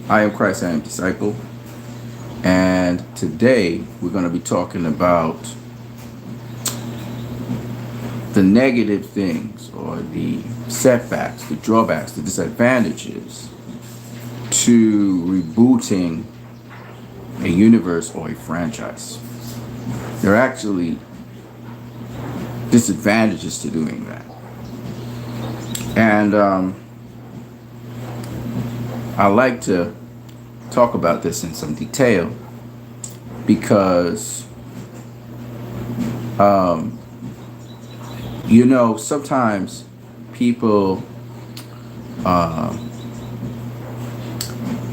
I am Christ, I am disciple, and today we're going to be talking about the negative things or the setbacks, the drawbacks, the disadvantages to rebooting a universe or a franchise. There are actually disadvantages to doing that. And I like to talk about this in some detail because, sometimes people,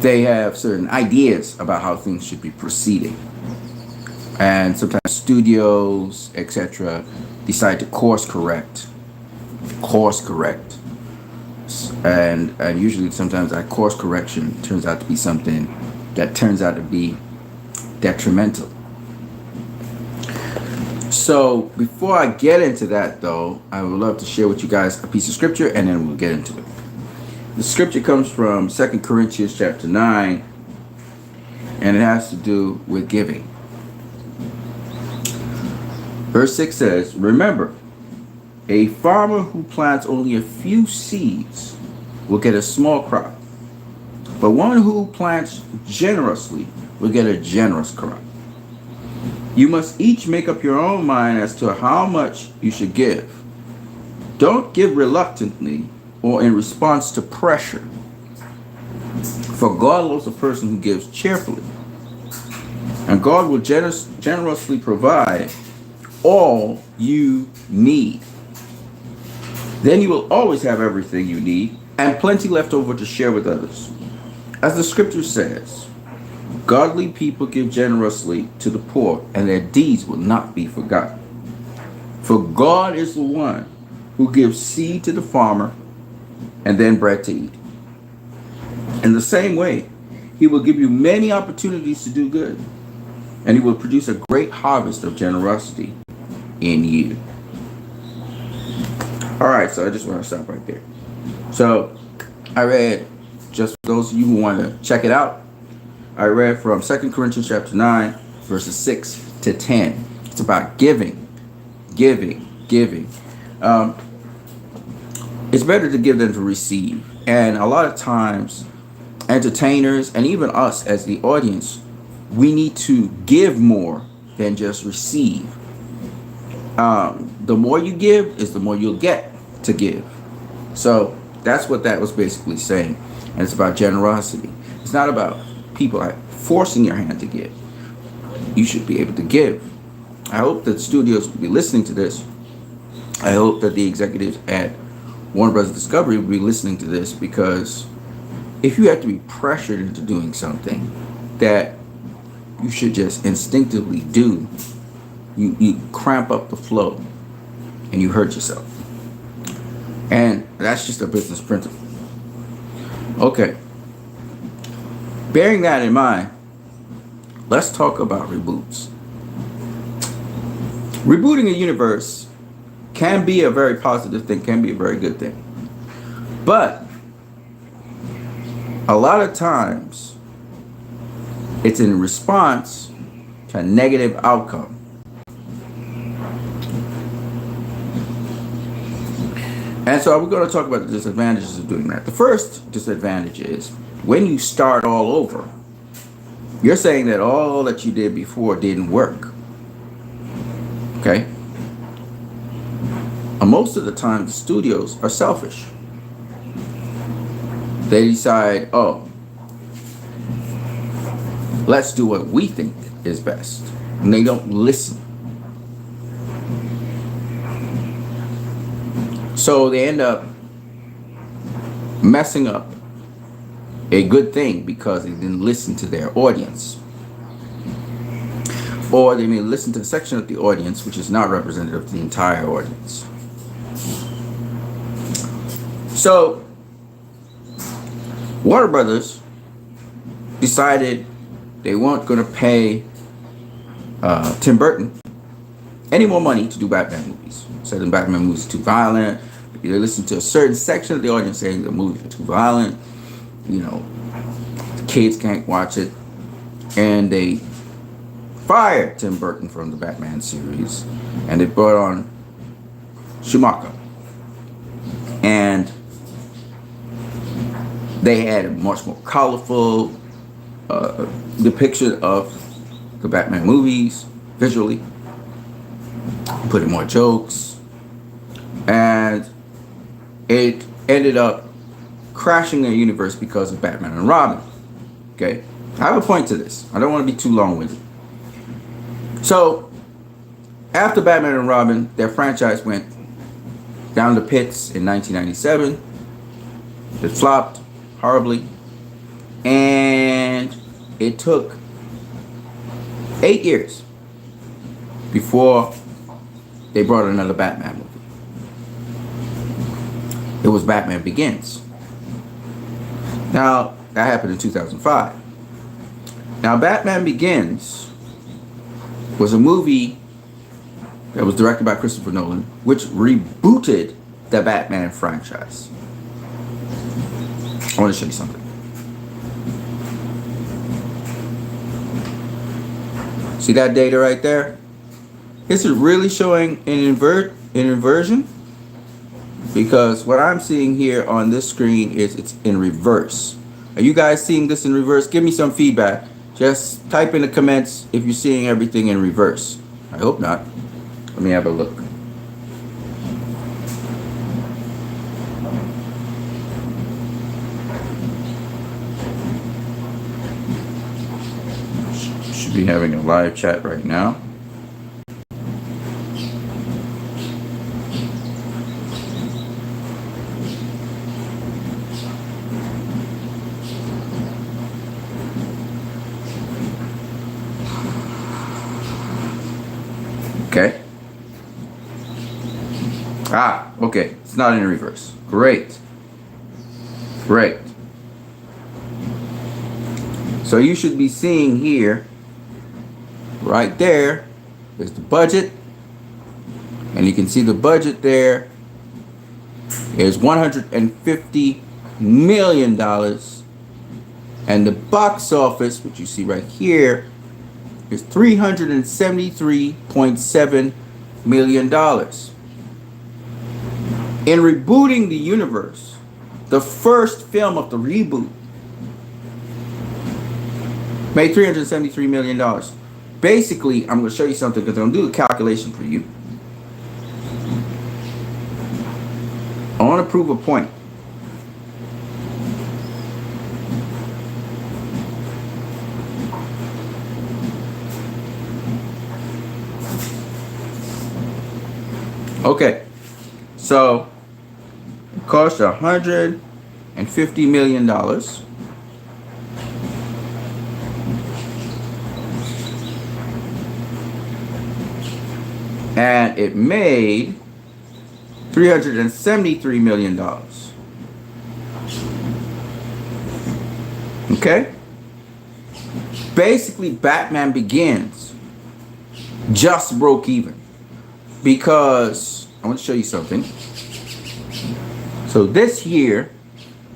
they have certain ideas about how things should be proceeding. And sometimes studios, etc., decide to course correct. And usually sometimes that course correction turns out to be something that turns out to be detrimental. So before I get into that, though, I would love to share with you guys a piece of scripture, and then we'll get into it. The scripture comes from 2 Corinthians chapter 9, and it has to do with giving. Verse 6 says, "Remember, a farmer who plants only a few seeds will get a small crop, but one who plants generously will get a generous crop. You must each make up your own mind as to how much you should give. Don't give reluctantly or in response to pressure, for God loves a person who gives cheerfully, and God will generously provide all you need. Then you will always have everything you need and plenty left over to share with others. As the scripture says, godly people give generously to the poor, and their deeds will not be forgotten. For God is the one who gives seed to the farmer and then bread to eat. In the same way, he will give you many opportunities to do good, and he will produce a great harvest of generosity in you." All right, so I just want to stop right there. So I read, just for those of you who want to check it out, I read from 2 Corinthians chapter 9, verses 6 to 10. It's about giving. It's better to give than to receive. And a lot of times, entertainers and even us as the audience, we need to give more than just receive. The more you give is the more you'll get to give. So that's what that was basically saying. And it's about generosity. It's not about people forcing your hand to give. You should be able to give. I hope that studios will be listening to this. I hope that the executives at Warner Bros. Discovery will be listening to this, because if you have to be pressured into doing something that you should just instinctively do, you cramp up the flow and you hurt yourself. And that's just a business principle. Okay. Bearing that in mind, let's talk about reboots. Rebooting a universe can be a very positive thing, can be a very good thing. But a lot of times it's in response to a negative outcome. And so we're going to talk about the disadvantages of doing that. The first disadvantage is when you start all over, you're saying that all that you did before didn't work. Okay? And most of the time, the studios are selfish. They decide, let's do what we think is best. And they don't listen. So they end up messing up a good thing because they didn't listen to their audience. Or they may listen to a section of the audience which is not representative of the entire audience. So Warner Brothers decided they weren't going to pay Tim Burton any more money to do Batman movies. Said the Batman movies are too violent. They listened to a certain section of the audience saying the movies are too violent. Kids can't watch it. And they fired Tim Burton from the Batman series. And they brought on Schumacher. And they had a much more colorful depiction of the Batman movies visually. Put in more jokes. And it ended up crashing their universe because of Batman and Robin. Okay? I have a point to this. I don't want to be too long-winded. So, after Batman and Robin, their franchise went down the pits in 1997. It flopped horribly. And it took 8 years before they brought another Batman movie. It was Batman Begins. Now, that happened in 2005. Now, Batman Begins was a movie that was directed by Christopher Nolan, which rebooted the Batman franchise. I want to show you something. See that data right there? Is it really showing an inversion? Because what I'm seeing here on this screen is it's in reverse. Are you guys seeing this in reverse? Give me some feedback. Just type in the comments if you're seeing everything in reverse. I hope not. Let me have a look. Should be having a live chat right now. Okay. Okay. It's not in reverse. Great. Great. So you should be seeing here, right there, is the budget. And you can see the budget there is $150 million. And the box office, which you see right here, is $373.7 million. In rebooting the universe, the first film of the reboot made $373 million. Basically, I'm going to show you something because I'm going to do a calculation for you. I want to prove a point. Okay, so it cost $150 million. And it made $373 million. Okay? Basically, Batman Begins just broke even. Because I want to show you something. So this here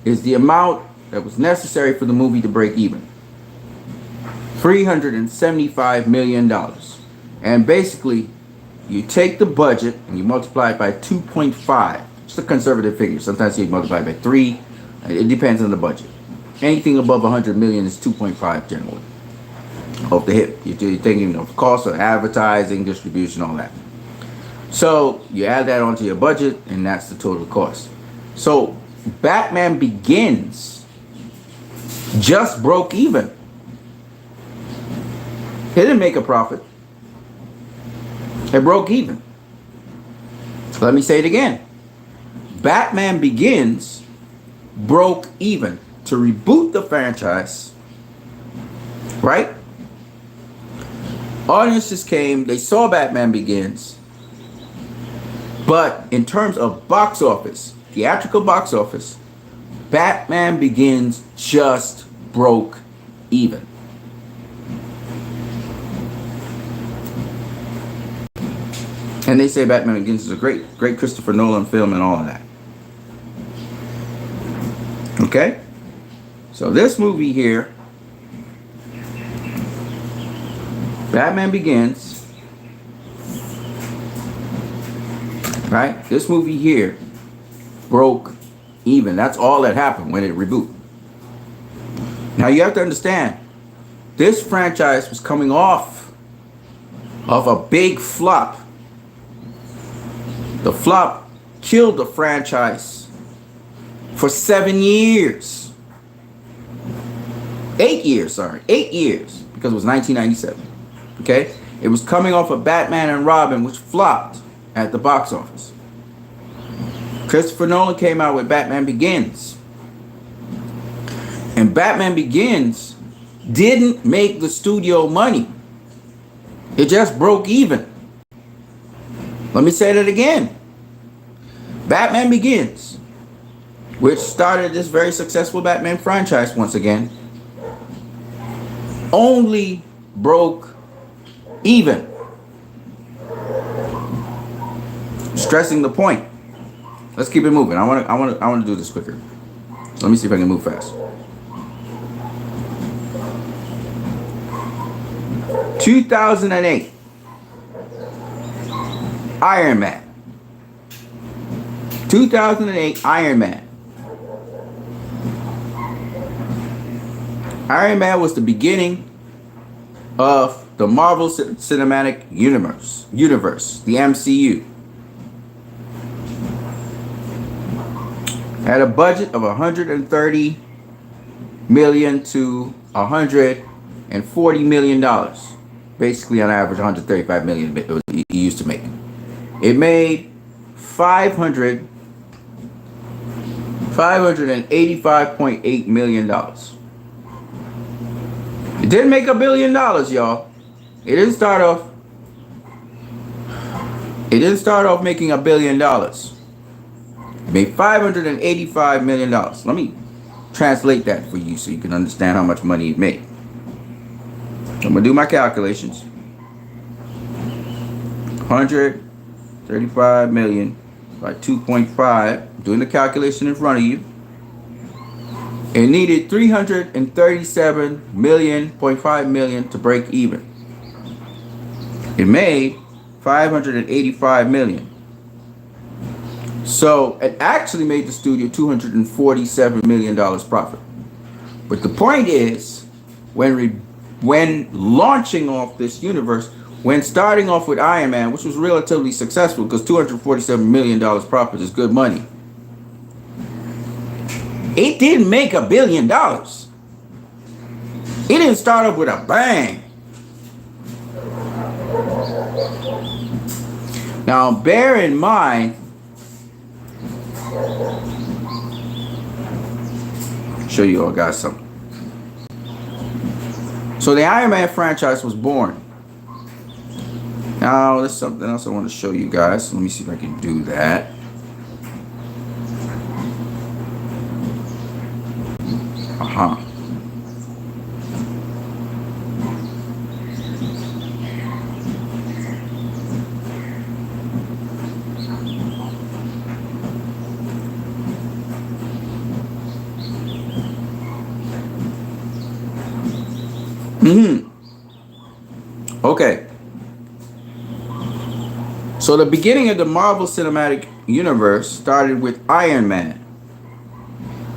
is the amount that was necessary for the movie to break even. $375 million. And basically, you take the budget and you multiply it by 2.5. It's a conservative figure. Sometimes you multiply it by 3. It depends on the budget. Anything above 100 million is 2.5 generally. Off the hip. You're thinking of cost of advertising, distribution, all that. So you add that onto your budget, and that's the total cost. So Batman Begins just broke even. It didn't make a profit. It broke even. Let me say it again. Batman Begins broke even. To reboot the franchise, right? Audiences came, they saw Batman Begins. But in terms of box office, theatrical box office, Batman Begins just broke even. And they say Batman Begins is a great Christopher Nolan film and all of that. Okay? So this movie here Batman Begins, right? This movie here broke even. That's all that happened when it rebooted. Now you have to understand, this franchise was coming off of a big flop. The flop killed the franchise for 7 years. 8 years, sorry. 8 years, because it was 1997. Okay? It was coming off of Batman and Robin, which flopped at the box office. Christopher Nolan came out with Batman Begins. And Batman Begins didn't make the studio money. It just broke even. Let me say that again. Batman Begins, which started this very successful Batman franchise once again, only broke even. Stressing the point. Let's keep it moving. I want to do this quicker. So let me see if I can move fast. 2008, Iron Man. 2008 Iron Man. Iron Man was the beginning of the Marvel Cinematic Universe, the MCU. Had a budget of $130 million to $140 million. Basically, on average, $135 million it used to make. It made $585.8 million. It didn't make $1 billion, y'all. It didn't start off making $1 billion. It made $585 million. Let me translate that for you so you can understand how much money it made. I'm gonna do my calculations. 135 million by 2.5. Doing the calculation in front of you. It needed 337 million.5 million to break even. It made 585 million. So it actually made the studio $247 million profit. But the point is, when launching off this universe, when starting off with Iron Man, which was relatively successful because $247 million profit is good money, it didn't make $1 billion. It didn't start off with a bang. Now bear in mind, show you all guys something. So the Iron Man franchise was born. Now there's something else I want to show you guys. Let me see if I can do that. Okay. So the beginning of the Marvel Cinematic Universe started with Iron Man.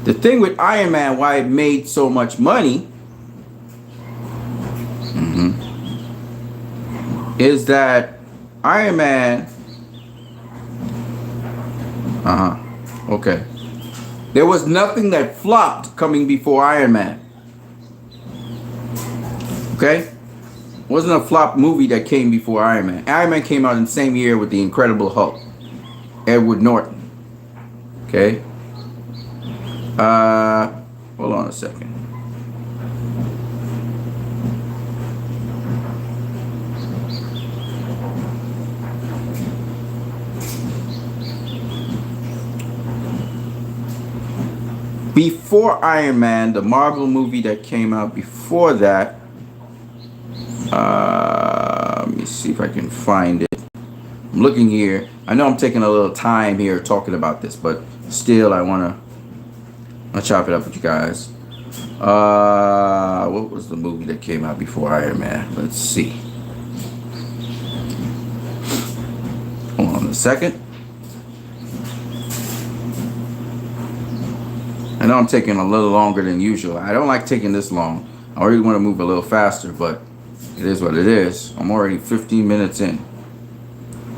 The thing with Iron Man, why it made so much money, is that Iron Man, okay. There was nothing that flopped coming before Iron Man. Okay? Wasn't a flop movie that came before Iron Man. Iron Man came out in the same year with the Incredible Hulk, Edward Norton. Okay? Hold on a second. Before Iron Man, the Marvel movie that came out before that, let me see if I can find it. I'm looking here. I know I'm taking a little time here talking about this, but still I want to chop it up with you guys. What was the movie that came out before Iron Man? Let's see. second. I know I'm taking a little longer than usual. I don't like taking this long. I really want to move a little faster, but it is what it is. I'm already 15 minutes in.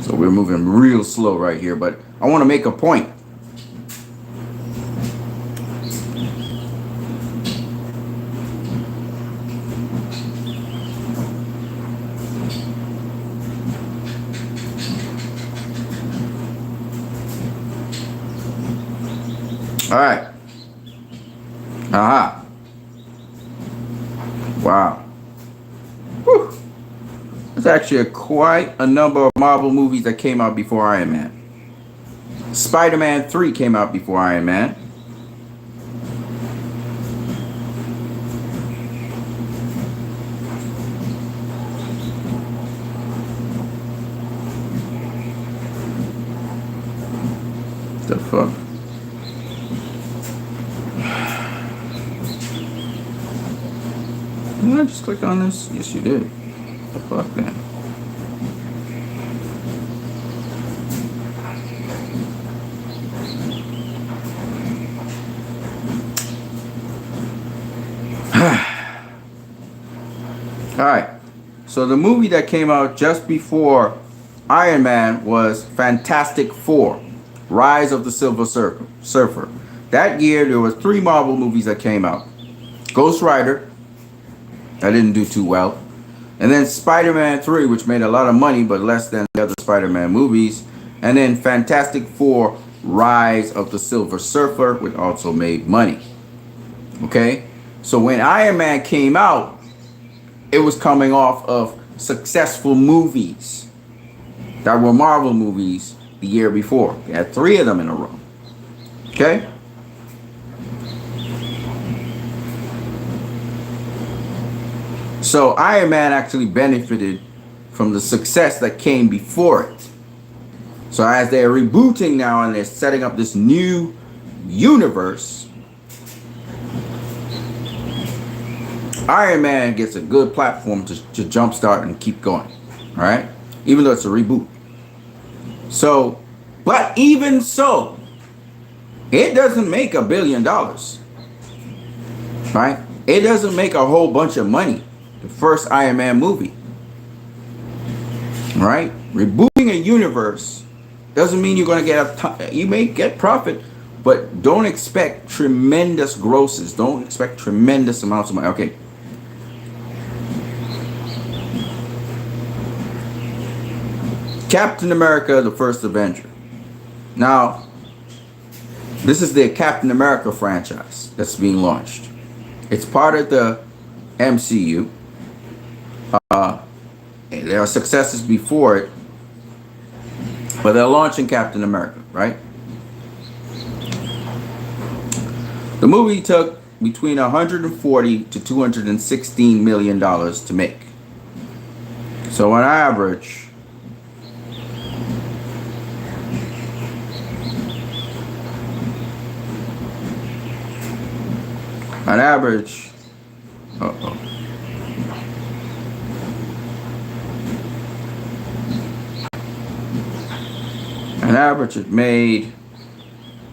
So we're moving real slow right here, but I want to make a point. All right. Aha. Wow. Whew. There's actually quite a number of Marvel movies that came out before Iron Man. Spider-Man 3 came out before Iron Man. The fuck? Did I just click on this? Yes, you did. The fuck, then? Alright. So the movie that came out just before Iron Man was Fantastic Four, Rise of the Silver Surfer. That year, there was 3 Marvel movies that came out. Ghost Rider, that didn't do too well. And then Spider-Man 3, which made a lot of money, but less than the other Spider-Man movies. And then Fantastic Four, Rise of the Silver Surfer, which also made money. Okay? So when Iron Man came out, it was coming off of successful movies that were Marvel movies the year before. They had 3 of them in a row. Okay? So Iron Man actually benefited from the success that came before it. So as they're rebooting now and they're setting up this new universe, Iron Man gets a good platform to jumpstart and keep going. All right? Even though it's a reboot. So, but even so, it doesn't make $1 billion. Right? It doesn't make a whole bunch of money. The first Iron Man movie. Right? Rebooting a universe doesn't mean you're going to get a ton. You may get profit, but don't expect tremendous grosses. Don't expect tremendous amounts of money. Okay. Captain America, the First Avenger. Now, this is the Captain America franchise that's being launched. It's part of the MCU. There are successes before it, but they're launching Captain America, right? The movie took between 140 to 216 million dollars to make. So on average, on average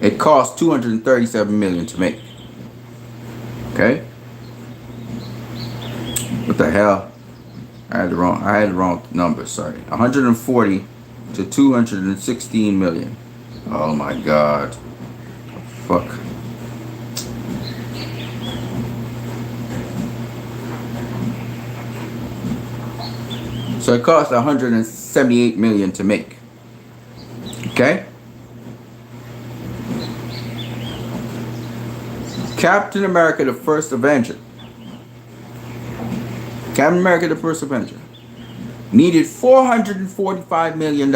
it cost 237 million to make. Okay? What the hell? I had the wrong number, sorry. 140 to 216 million. Oh my god. Fuck. So it cost 178 million to make. Okay? Captain America, the First Avenger. Captain America, the First Avenger needed $445 million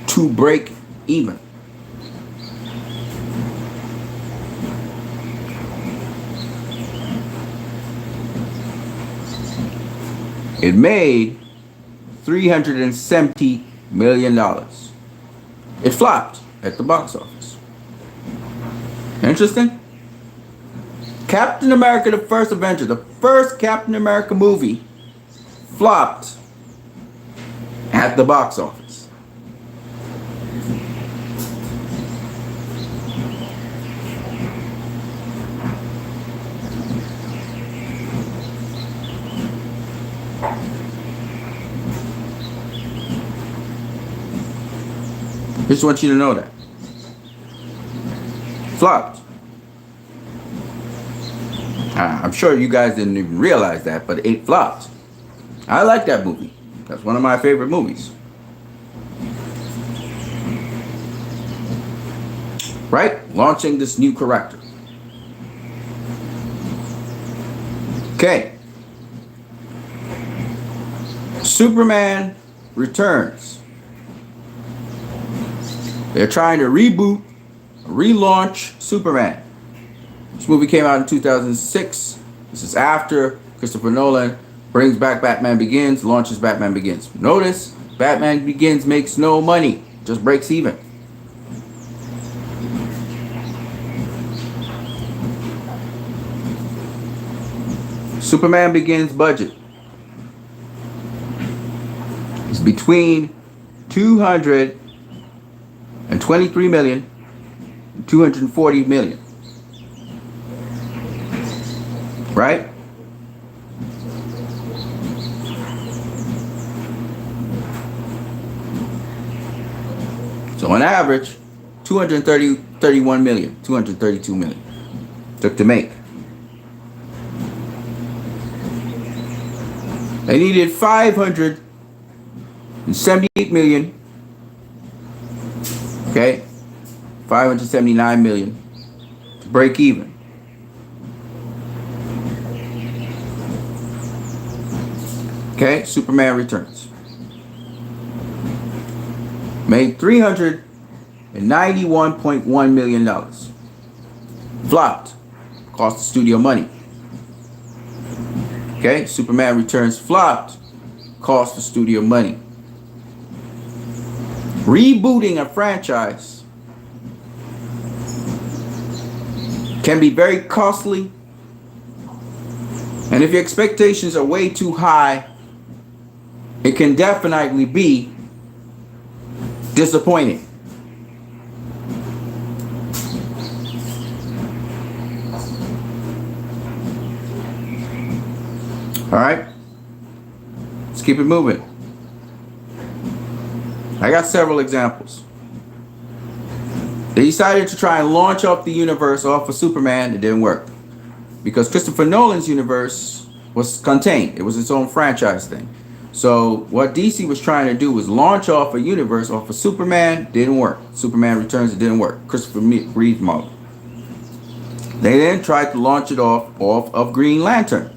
to break even. It made $370 million. It flopped at the box office. Interesting? Captain America, the First Avenger, the first Captain America movie, flopped at the box office. Just want you to know that. Flopped. I'm sure you guys didn't even realize that, but it flopped. I like that movie. That's one of my favorite movies. Right? Launching this new character. Okay. Superman Returns. They're trying to reboot, relaunch Superman. This movie came out in 2006. This is after Christopher Nolan brings back Batman Begins, launches Batman Begins. Notice, Batman Begins makes no money, just breaks even. Superman Begins budget is between 223 million and 240 million. Right? So on average, 231 million, 232 million took to make. They needed 578 million. Okay? 579 million to break even. Okay? Superman Returns. Made $391.1 million. Flopped. Cost the studio money. Okay, Superman Returns flopped, cost the studio money. Rebooting a franchise can be very costly, and if your expectations are way too high, it can definitely be disappointing. All right, let's keep it moving. I got several examples. They decided to try and launch off the universe off of Superman. It didn't work because Christopher Nolan's universe was contained. It was its own franchise thing. So what DC was trying to do was launch off a universe off of Superman. Didn't work. Superman Returns. It didn't work. Christopher Reeve model. They then tried to launch it off of Green Lantern.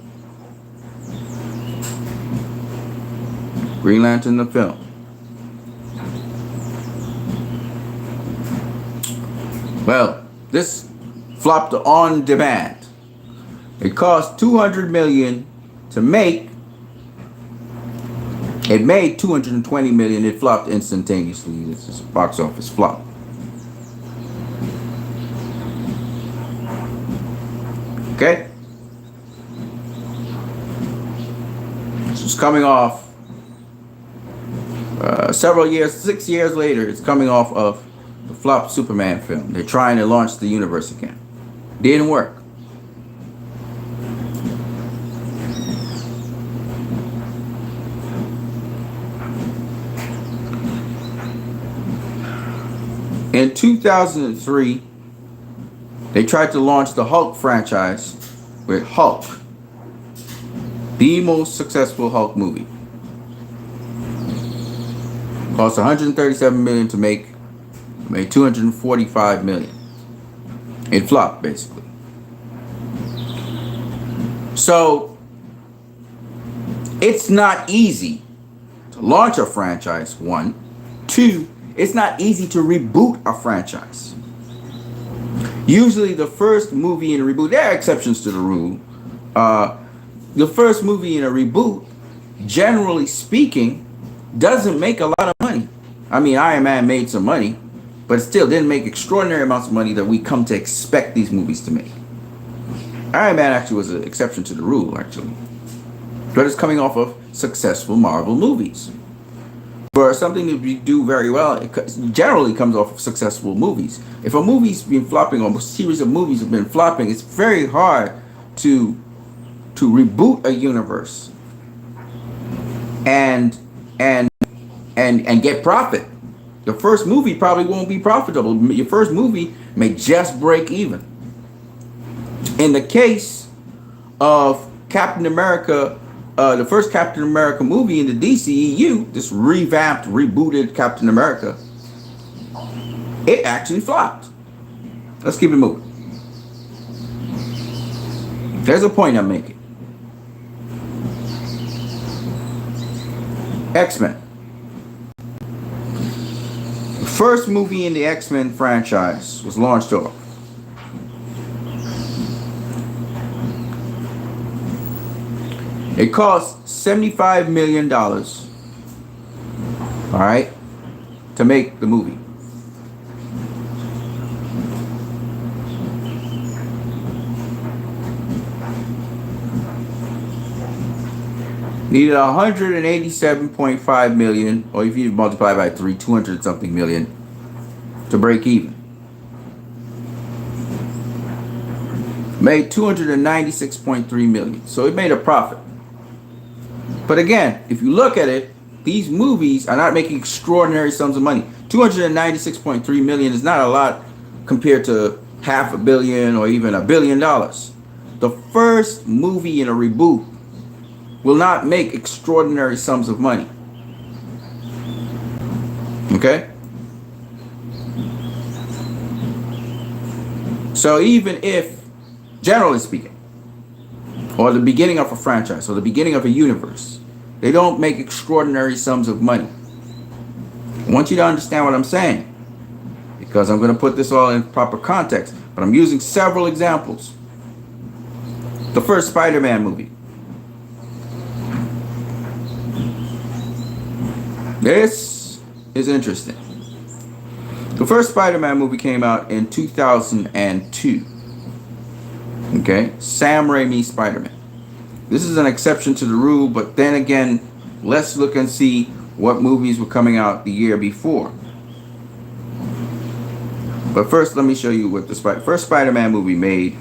Green Lantern the film. Well, this flopped on demand. It cost $200 million to make. It made $220 million. It flopped instantaneously. This is a box office flop. Okay. This is coming off. Several years, 6 years later, it's coming off of the flop Superman film. They're trying to launch the universe again. Didn't work. In 2003, they tried to launch the Hulk franchise with Hulk, the most successful Hulk movie. Cost $137 million to make. Made $245 million. It flopped basically. So it's not easy to launch a franchise. 1, 2. It's not easy to reboot a franchise. Usually, the first movie in a reboot. There are exceptions to the rule. The first movie in a reboot, generally speaking, doesn't make a lot of money. I mean, Iron Man made some money, but it still didn't make extraordinary amounts of money that we come to expect these movies to make. Iron Man actually was an exception to the rule, actually. But it's coming off of successful Marvel movies. For something that we do very well, it generally comes off of successful movies. If a movie's been flopping, or a series of movies have been flopping, it's very hard to reboot a universe and get profit. The first movie probably won't be profitable. Your first movie may just break even. In the case of Captain America, the first Captain America movie in the DCEU, this revamped, rebooted Captain America, it actually flopped. Let's keep it moving. There's a point I'm making. X-Men. The first movie in the X-Men franchise was launched off. It cost $75 million, all right, to make the movie. Needed 187.5 million, or if you multiply by 3, 200 something million to break even. Made 296.3 million, so it made a profit. But again, if you look at it, these movies are not making extraordinary sums of money. 296.3 million is not a lot compared to $500 million or even $1 billion. The first movie in a reboot will not make extraordinary sums of money. Okay? So even if, generally speaking, or the beginning of a franchise, or the beginning of a universe, they don't make extraordinary sums of money. I want you to understand what I'm saying, because I'm going to put this all in proper context, but I'm using several examples. The first Spider-Man movie. This is interesting. The first Spider-Man movie came out in 2002. Okay, Sam Raimi's Spider-Man. This is an exception to the rule, but then again, let's look and see what movies were coming out the year before. But first, let me show you what the first Spider-Man movie made.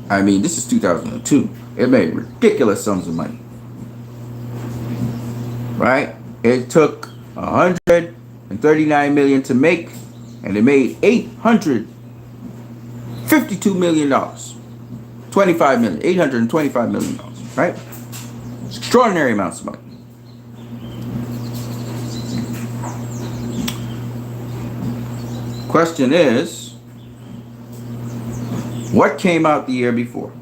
I mean, this is 2002. It made ridiculous sums of money. Right? It took 139 million to make, and it made $852 million. 25 million, $825 million, right? It's extraordinary amounts of money. Question is, what came out the year before?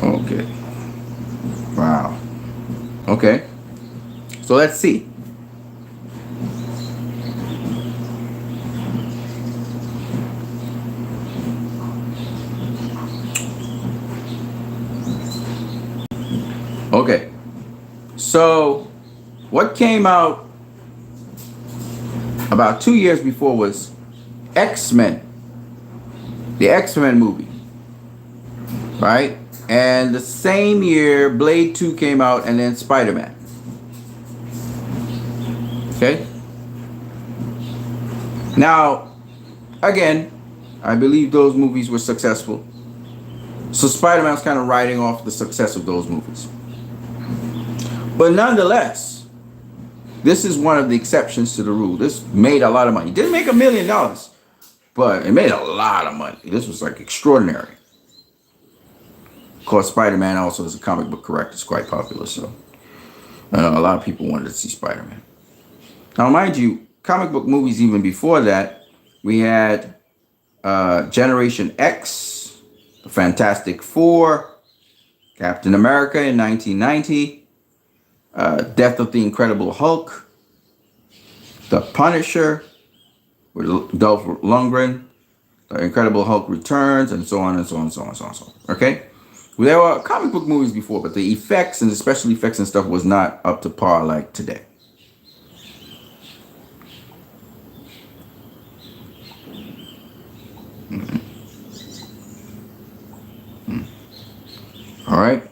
Okay. Wow. Okay. So let's see. Okay. So what came out about 2 years before was X-Men. The X-Men movie. Right? And the same year, Blade 2 came out, and then Spider-Man. Okay? Now, again, I believe those movies were successful. So Spider-Man's kind of riding off the success of those movies. But nonetheless, this is one of the exceptions to the rule. This made a lot of money. It didn't make $1 million, but it made a lot of money. This was like extraordinary. Of course, Spider-Man also is a comic book character. It's quite popular, so a lot of people wanted to see Spider-Man. Now, mind you, comic book movies even before that, we had Generation X, the Fantastic Four, Captain America in 1990, Death of the Incredible Hulk, The Punisher with Dolph Lundgren, The Incredible Hulk Returns, and so on and so on and so on and so on. And so on. Okay? There were comic book movies before, but the effects and the special effects and stuff was not up to par like today. All right.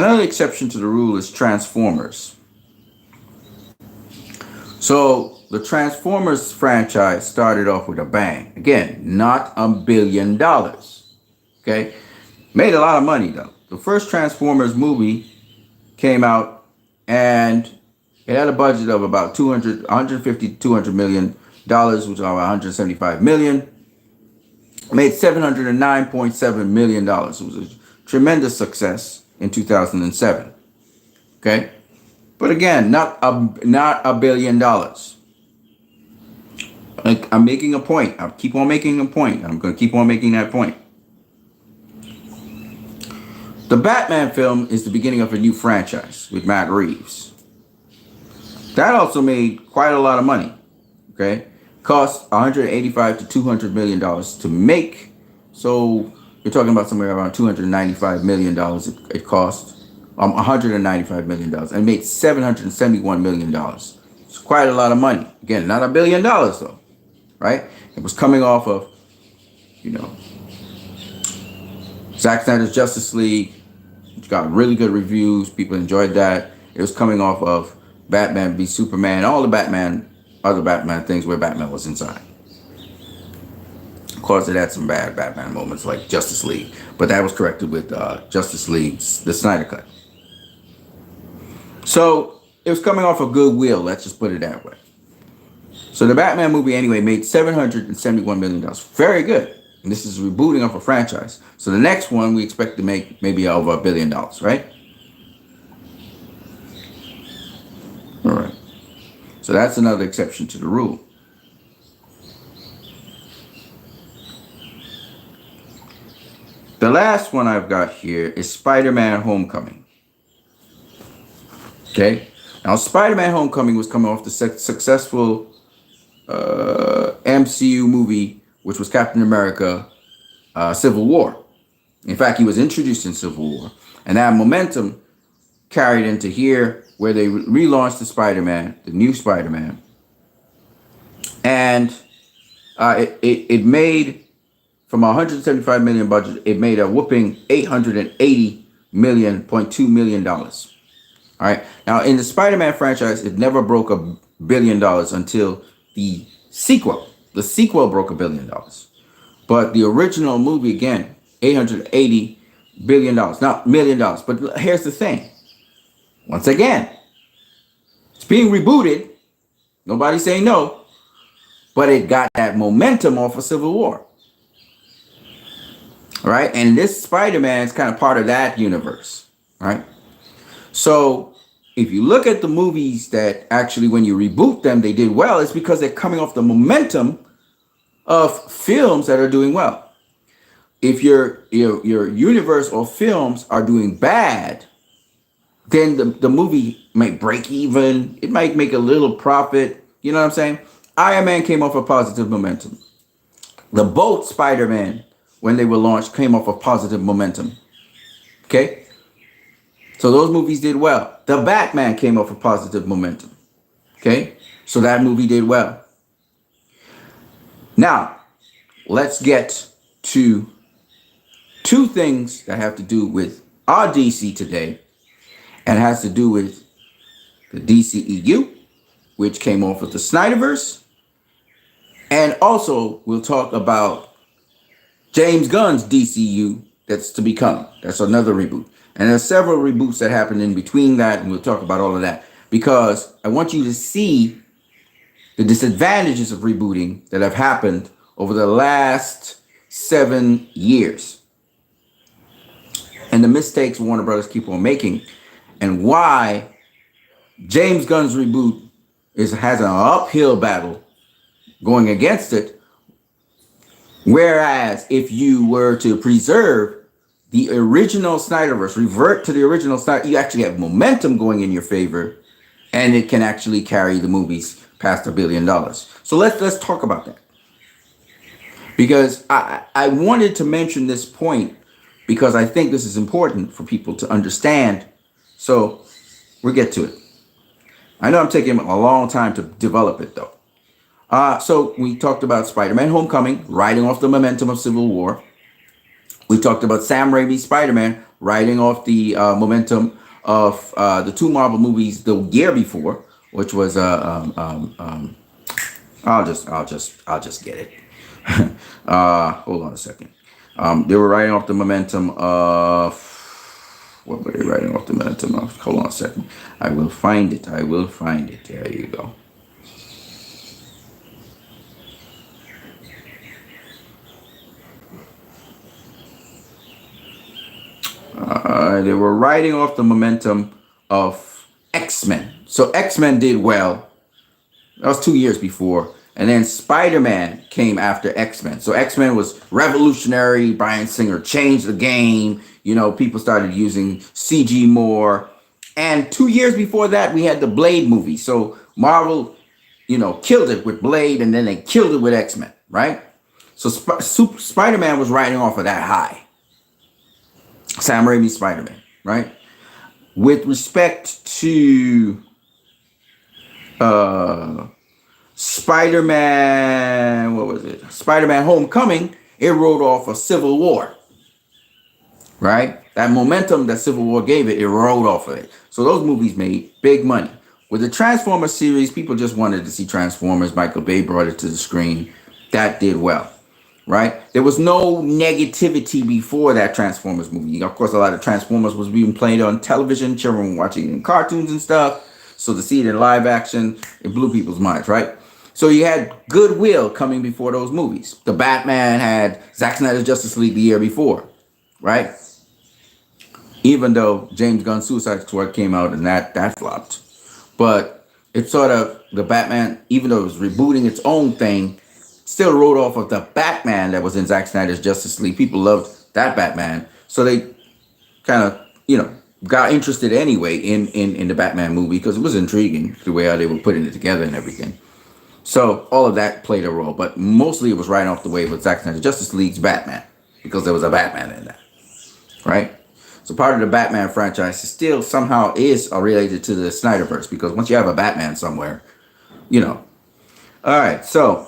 Another exception to the rule is Transformers. So the Transformers franchise started off with a bang. Again, not $1 billion. Okay? Made a lot of money though. The first Transformers movie came out and it had a budget of about 150 to 200 million dollars, which is about 175 million. It made $709.7 million. It was a tremendous success in 2007. Okay? But again, not $1 billion. I'm making a point. I'll keep on making a point. I'm going to keep on making that point. The Batman film is the beginning of a new franchise with Matt Reeves. That also made quite a lot of money. Okay? Cost $185 to $200 million to make. So you're talking about somewhere around $295 million it cost. $195 million and made $771 million. It's quite a lot of money. Again, not $1 billion though, right? It was coming off of, Zack Snyder's Justice League, which got really good reviews. People enjoyed that. It was coming off of Batman v Superman, all the other Batman things where Batman was inside. Of course, it had some bad Batman moments like Justice League, but that was corrected with Justice League's the Snyder Cut. So it was coming off of goodwill. Let's just put it that way. So the Batman movie anyway made $771 million. Very good. And this is rebooting of a franchise. So the next one we expect to make maybe over $1 billion, right? All right. So that's another exception to the rule. The last one I've got here is Spider-Man Homecoming. Okay. Now, Spider-Man Homecoming was coming off the successful MCU movie, which was Captain America Civil War. In fact, he was introduced in Civil War. And that momentum carried into here, where they relaunched the new Spider-Man. And it made, from a $175 million budget, it made a whooping $880.2 million. All right. Now, in the Spider-Man franchise, it never broke $1 billion until the sequel. The sequel broke $1 billion. But the original movie, again, $880 billion, not $1 million. But here's the thing. Once again, it's being rebooted. Nobody's saying no. But it got that momentum off of Civil War. All right. And this Spider-Man is kind of part of that universe. All right. So if you look at the movies that actually, when you reboot them, they did well, it's because they're coming off the momentum of films that are doing well. If your universe or films are doing bad, then the movie might break even. It might make a little profit. You know what I'm saying? Iron Man came off a positive momentum. Both Spider-Man, when they were launched, came off a positive momentum. Okay? So those movies did well. The Batman came off a positive momentum. Okay? So that movie did well. Now, let's get to two things that have to do with our DC today, and has to do with the DCEU, which came off of the Snyderverse. And also, we'll talk about James Gunn's DCU that's to become. That's another reboot. And there's several reboots that happened in between that, and we'll talk about all of that, because I want you to see the disadvantages of rebooting that have happened over the last 7 years, and the mistakes Warner Brothers keep on making, and why James Gunn's reboot has an uphill battle going against it. Whereas if you were to preserve the original Snyderverse, revert to the original Snyder, you actually have momentum going in your favor, and it can actually carry the movies past $1 billion. So let's talk about that, because I wanted to mention this point because I think this is important for people to understand. So we'll get to it. I know I'm taking a long time to develop it though. So we talked about Spider-Man Homecoming, riding off the momentum of Civil War. We talked about Sam Raimi's Spider-Man, riding off the momentum of the two Marvel movies the year before, which was I'll just get it. Hold on a second. They were riding off the momentum of what were they riding off the momentum of? Hold on a second. I will find it. I will find it. There you go. They were riding off the momentum of X-Men. So X-Men did well. That was 2 years before. And then Spider-Man came after X-Men. So X-Men was revolutionary. Bryan Singer changed the game. You know, people started using CG more. And 2 years before that, we had the Blade movie. So Marvel, you know, killed it with Blade, and then they killed it with X-Men, right? So Spider-Man was riding off of that high. Sam Raimi's Spider-Man, right? With respect to Spider-Man, what was it? Spider-Man Homecoming, it rode off of Civil War, right? That momentum that Civil War gave it, it rode off of it. So those movies made big money. With the Transformers series, people just wanted to see Transformers. Michael Bay brought it to the screen. That did well, right? There was no negativity before that Transformers movie. Of course, a lot of Transformers was being played on television. Children were watching it in cartoons and stuff. So to see it in live action, it blew people's minds, right? So you had goodwill coming before those movies. The Batman had Zack Snyder's Justice League the year before, right? Even though James Gunn's Suicide Squad came out and that flopped. But it's sort of the Batman, even though it was rebooting its own thing, still rode off of the Batman that was in Zack Snyder's Justice League. People loved that Batman. So they kind of, you know, got interested anyway in the Batman movie because it was intriguing the way how they were putting it together and everything. So all of that played a role, but mostly it was right off the wave with Zack Snyder's Justice League's Batman because there was a Batman in that, right? So part of the Batman franchise still somehow is related to the Snyderverse because once you have a Batman somewhere, you know. All right, so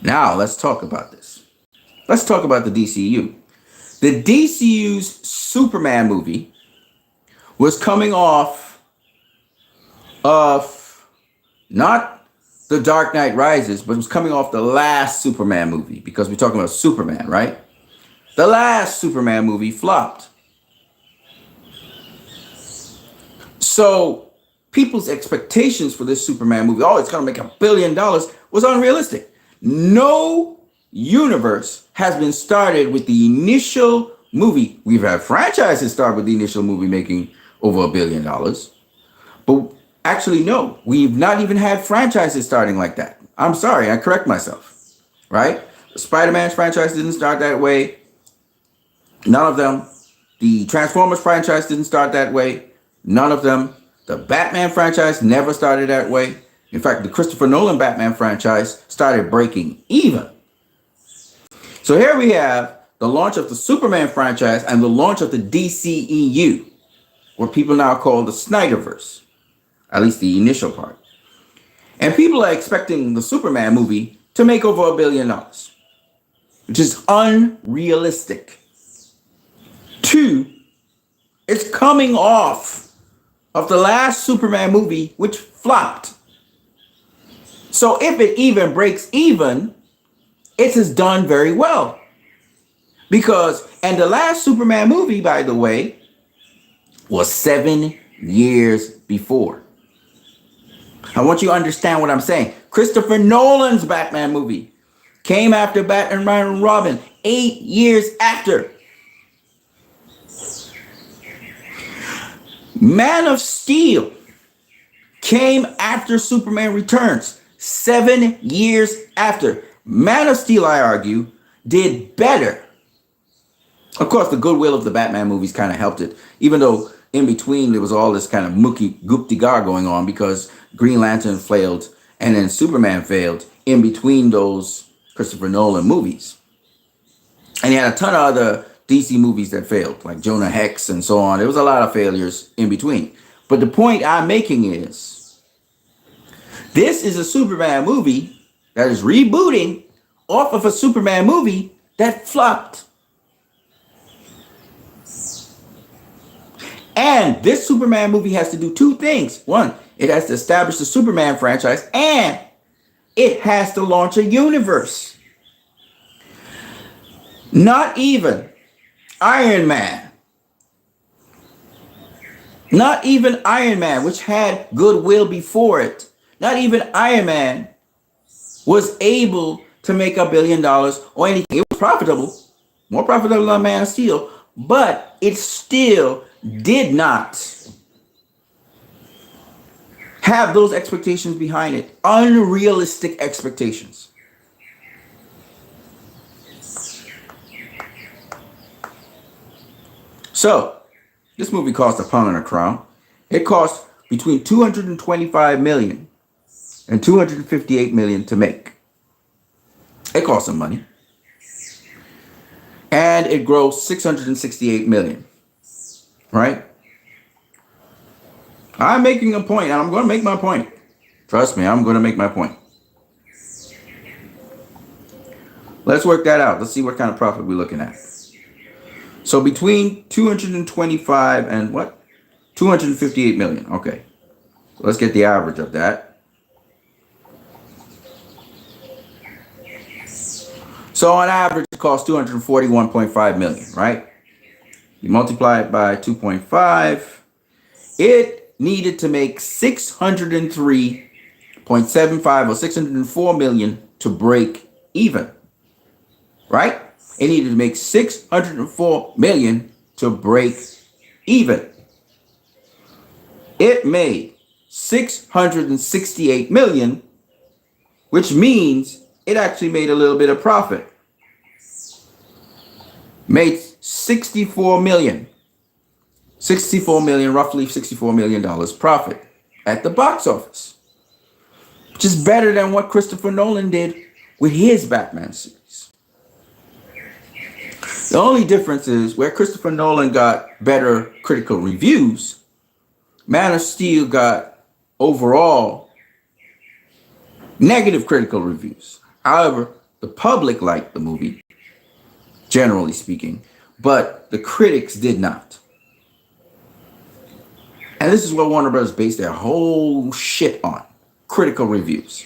now let's talk about this. Let's talk about the DCU. The DCU's Superman movie was coming off of not The Dark Knight Rises, but it was coming off the last Superman movie because we're talking about Superman, right? The last Superman movie flopped. So people's expectations for this Superman movie, oh, it's going to make $1 billion, was unrealistic. No universe has been started with the initial movie. We've had franchises start with the initial movie making over $1 billion. But actually, no, we've not even had franchises starting like that. I'm sorry, I correct myself, right? The Spider-Man franchise didn't start that way. None of them. The Transformers franchise didn't start that way. None of them. The Batman franchise never started that way. In fact, the Christopher Nolan Batman franchise started breaking even. So here we have the launch of the Superman franchise and the launch of the DCEU, what people now call the Snyderverse, at least the initial part. And people are expecting the Superman movie to make over $1 billion, which is unrealistic. Two, it's coming off of the last Superman movie, which flopped. So if it even breaks even, it has done very well. Because, and the last Superman movie, by the way, was 7 years before. I want you to understand what I'm saying. Christopher Nolan's Batman movie came after Batman and Robin, 8 years after. Man of Steel came after Superman Returns, 7 years after. Man of Steel, I argue, did better. Of course, the goodwill of the Batman movies kind of helped it, even though in between there was all this kind of goop-de-gar going on because Green Lantern failed and then Superman failed in between those Christopher Nolan movies. And he had a ton of other DC movies that failed, like Jonah Hex and so on. There was a lot of failures in between. But the point I'm making is, this is a Superman movie that is rebooting off of a Superman movie that flopped. And this Superman movie has to do two things. One, it has to establish the Superman franchise, and it has to launch a universe. Not even Iron Man. Not even Iron Man, which had goodwill before it. Not even Iron Man was able to make $1 billion or anything. It was profitable, more profitable than Man of Steel, but it still did not have those expectations behind it. Unrealistic expectations. So, this movie cost a pound and a crown. It cost between $225 million and $258 million to make. It cost some money. And it grossed $668 million. Right? I'm making a point, and I'm going to make my point. Trust me, I'm going to make my point. Let's work that out. Let's see what kind of profit we're looking at. So between 225 and what? 258 million. Okay. So let's get the average of that. So on average, it costs 241.5 million, right? You multiply it by 2.5. It needed to make 603.75 or 604 million to break even, right? It needed to make 604 million to break even. It made 668 million, which means it actually made a little bit of profit. Made 64 million. 64 million, roughly $64 million profit at the box office, which is better than what Christopher Nolan did with his Batman series. The only difference is where Christopher Nolan got better critical reviews, Man of Steel got overall negative critical reviews. However, the public liked the movie, generally speaking, but the critics did not. And this is what Warner Bros. Based their whole shit on, critical reviews.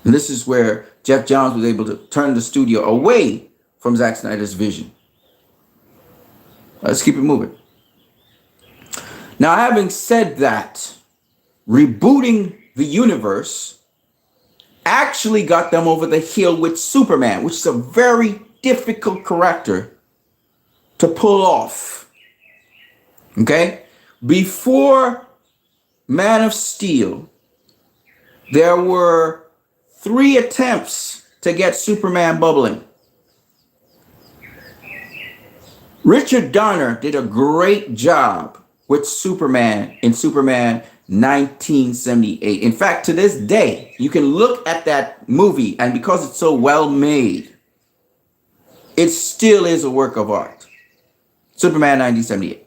And this is where Jeff Johns was able to turn the studio away from Zack Snyder's vision. Let's keep it moving. Now, having said that, rebooting the universe actually got them over the hill with Superman, which is a very difficult character to pull off. Okay? Before Man of Steel, there were 3 attempts to get Superman bubbling. Richard Donner did a great job with Superman in Superman 1978. In fact, to this day, you can look at that movie, and because it's so well made, it still is a work of art. Superman 1978.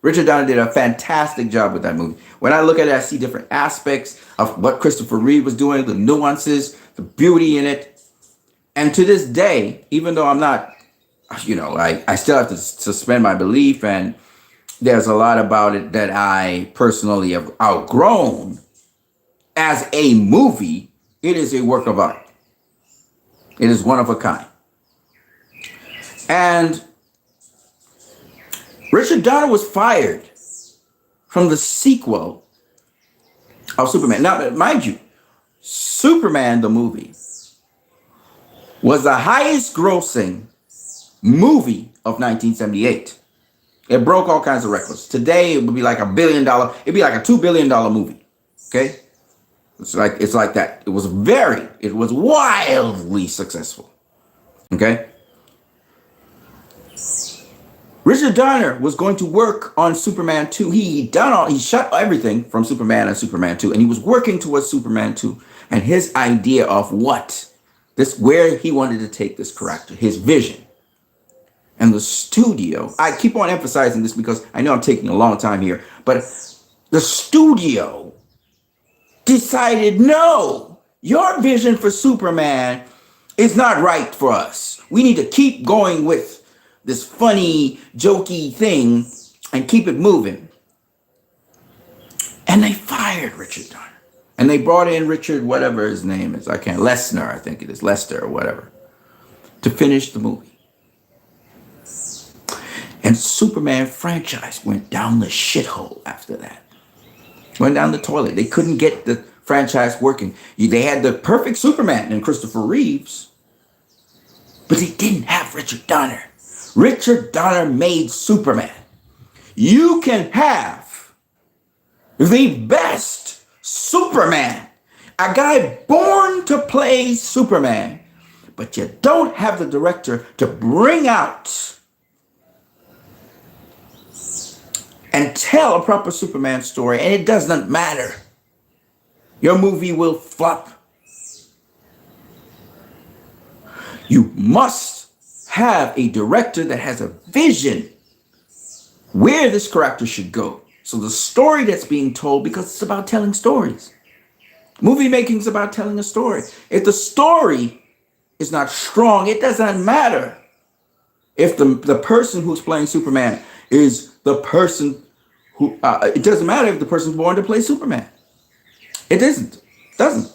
Richard Donner did a fantastic job with that movie. When I look at it, I see different aspects of what Christopher Reeve was doing, the nuances, the beauty in it. And to this day, even though I'm not, I still have to suspend my belief, and there's a lot about it that I personally have outgrown. As a movie, it is a work of art. It is one of a kind. And Richard Donner was fired from the sequel of Superman. Now, mind you, Superman, the movie, was the highest grossing movie of 1978. It broke all kinds of records. Today, it would be like $1 billion. It'd be like a $2 billion movie. Okay? It's like that. It was wildly successful. Okay? Richard Donner was going to work on Superman 2. He shot everything from Superman and Superman 2, and he was working towards Superman 2 and his idea of where he wanted to take this character, his vision. And the studio, I keep on emphasizing this because I know I'm taking a long time here, but the studio decided, no, your vision for Superman is not right for us. We need to keep going with this funny, jokey thing and keep it moving. And they fired Richard Donner. And they brought in Richard, whatever his name is. Lesnar, I think it is. Lester or whatever. To finish the movie. And Superman franchise went down the shithole after that. Went down the toilet. They couldn't get the franchise working. They had the perfect Superman in Christopher Reeves. But they didn't have Richard Donner. Richard Donner made Superman. You can have the best Superman. A guy born to play Superman. But you don't have the director to bring out and tell a proper Superman story. And it does not matter. Your movie will flop. You must have a director that has a vision where this character should go. So the story that's being told, because it's about telling stories. Movie making is about telling a story. If the story is not strong, it doesn't matter if the person who's playing Superman is the person who, it doesn't matter if the person's born to play Superman. It doesn't.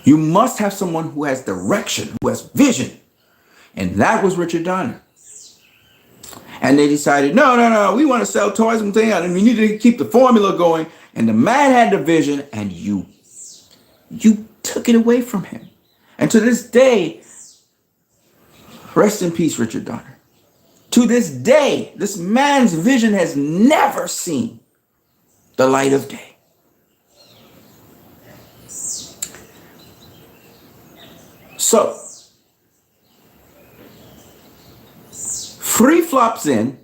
You must have someone who has direction, who has vision. And that was Richard Donner. And they decided, no, we want to sell toys and things, and we need to keep the formula going. And the man had the vision, and you took it away from him. And to this day, rest in peace, Richard Donner. To this day, this man's vision has never seen the light of day. So, free flops in.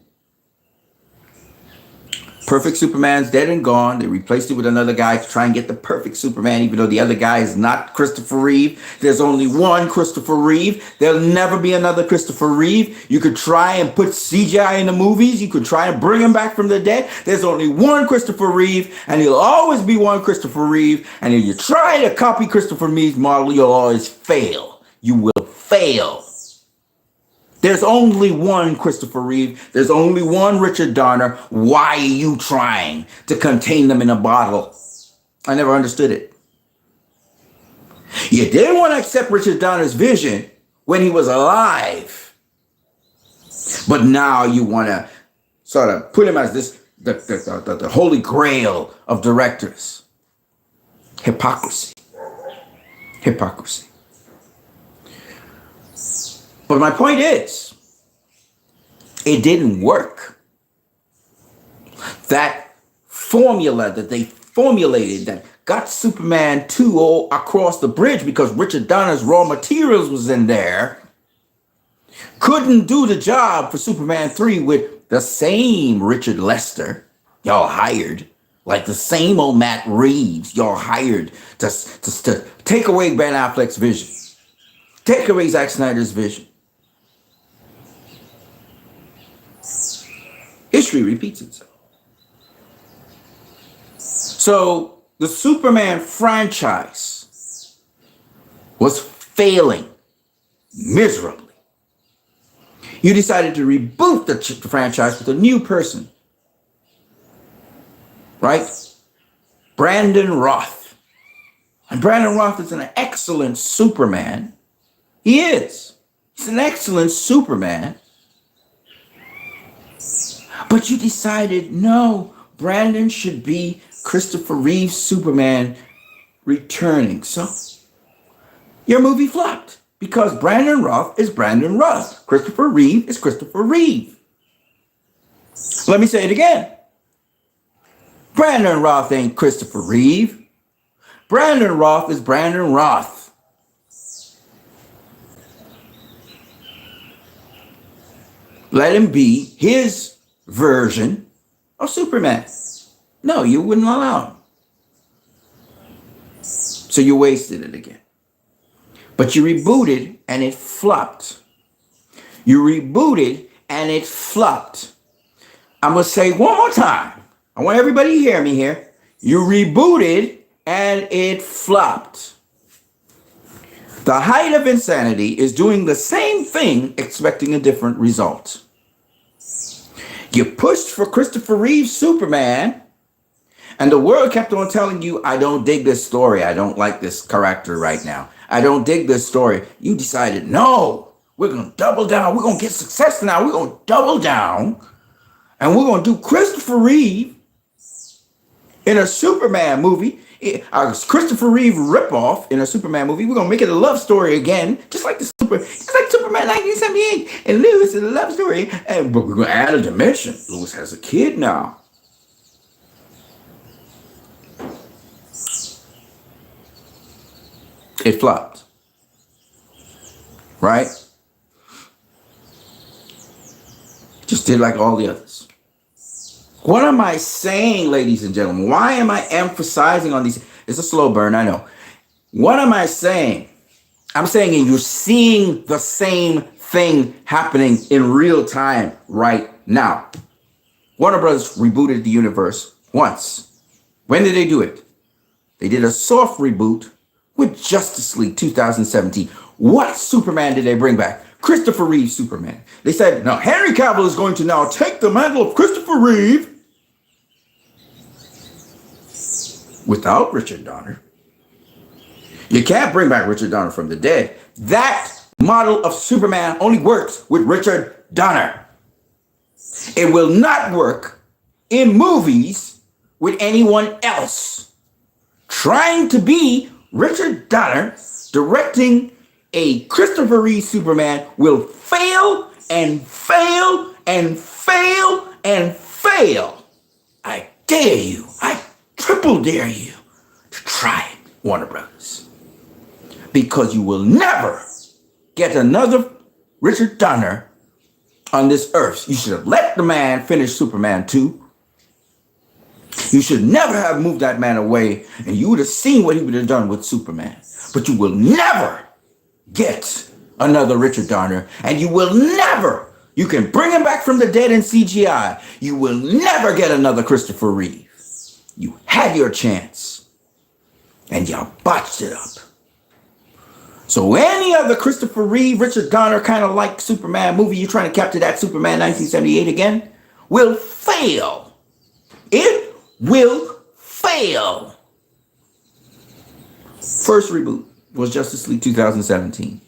Perfect Superman's dead and gone. They replaced it with another guy to try and get the perfect Superman, even though the other guy is not Christopher Reeve. There's only one Christopher Reeve. There'll never be another Christopher Reeve. You could try and put CGI in the movies. You could try and bring him back from the dead. There's only one Christopher Reeve, and he'll always be one Christopher Reeve. And if you try to copy Christopher Reeve's model, you'll always fail. You will fail. There's only one Christopher Reeve. There's only one Richard Donner. Why are you trying to contain them in a bottle? I never understood it. You didn't want to accept Richard Donner's vision when he was alive. But now you want to sort of put him as this, the holy grail of directors. Hypocrisy. Hypocrisy. But my point is, it didn't work. That formula that they formulated that got Superman 2 all across the bridge because Richard Donner's raw materials was in there, couldn't do the job for Superman 3 with the same Richard Lester y'all hired, like the same old Matt Reeves y'all hired to take away Ben Affleck's vision, take away Zack Snyder's vision. History repeats itself. So the Superman franchise was failing miserably. You decided to reboot the franchise with a new person, right? Brandon Roth. And Brandon Roth is an excellent Superman. He is. He's an excellent Superman. But you decided, no, Brandon should be Christopher Reeve's Superman returning. So your movie flopped because Brandon Roth is Brandon Roth. Christopher Reeve is Christopher Reeve. Let me say it again. Brandon Roth ain't Christopher Reeve. Brandon Roth is Brandon Roth. Let him be his version of Superman. No, you wouldn't allow him. So you wasted it again. But you rebooted and it flopped. You rebooted and it flopped. I'm going to say one more time. I want everybody to hear me here. You rebooted and it flopped. The height of insanity is doing the same thing, expecting a different result. You pushed for Christopher Reeve's Superman, and the world kept on telling you, I don't dig this story. I don't like this character right now. I don't dig this story. You decided, no, we're going to double down. We're going to get success now. We're going to double down, and we're going to do Christopher Reeve in a Superman movie. Christopher Reeve ripoff in a Superman movie. We're gonna make it a love story again, just like Superman 1978. And Lewis is a love story, but we're gonna add a dimension. Lewis has a kid now. It flopped, right? Just did like all the others. What am I saying, ladies and gentlemen? Why am I emphasizing on these? It's a slow burn, I know. What am I saying? I'm saying you're seeing the same thing happening in real time right now. Warner Brothers rebooted the universe once. When did they do it? They did a soft reboot with Justice League 2017. What Superman did they bring back? Christopher Reeve Superman. They said, no, Henry Cavill is going to now take the mantle of Christopher Reeve without Richard Donner. You can't bring back Richard Donner from the dead. That model of Superman only works with Richard Donner. It will not work in movies with anyone else. Trying to be Richard Donner directing a Christopher Reeve Superman will fail and fail and fail and fail. I dare you. I triple dare you to try it, Warner Brothers. Because you will never get another Richard Donner on this earth. You should have let the man finish Superman 2. You should never have moved that man away, and you would have seen what he would have done with Superman. But you will never get another Richard Donner, and you will never, you can bring him back from the dead in CGI. You will never get another Christopher Reeve. You had your chance, and you botched it up. So any other Christopher Reeve, Richard Donner kind of like Superman movie, you're trying to capture that Superman 1978 again, will fail. It will fail. First reboot was Justice League 2017.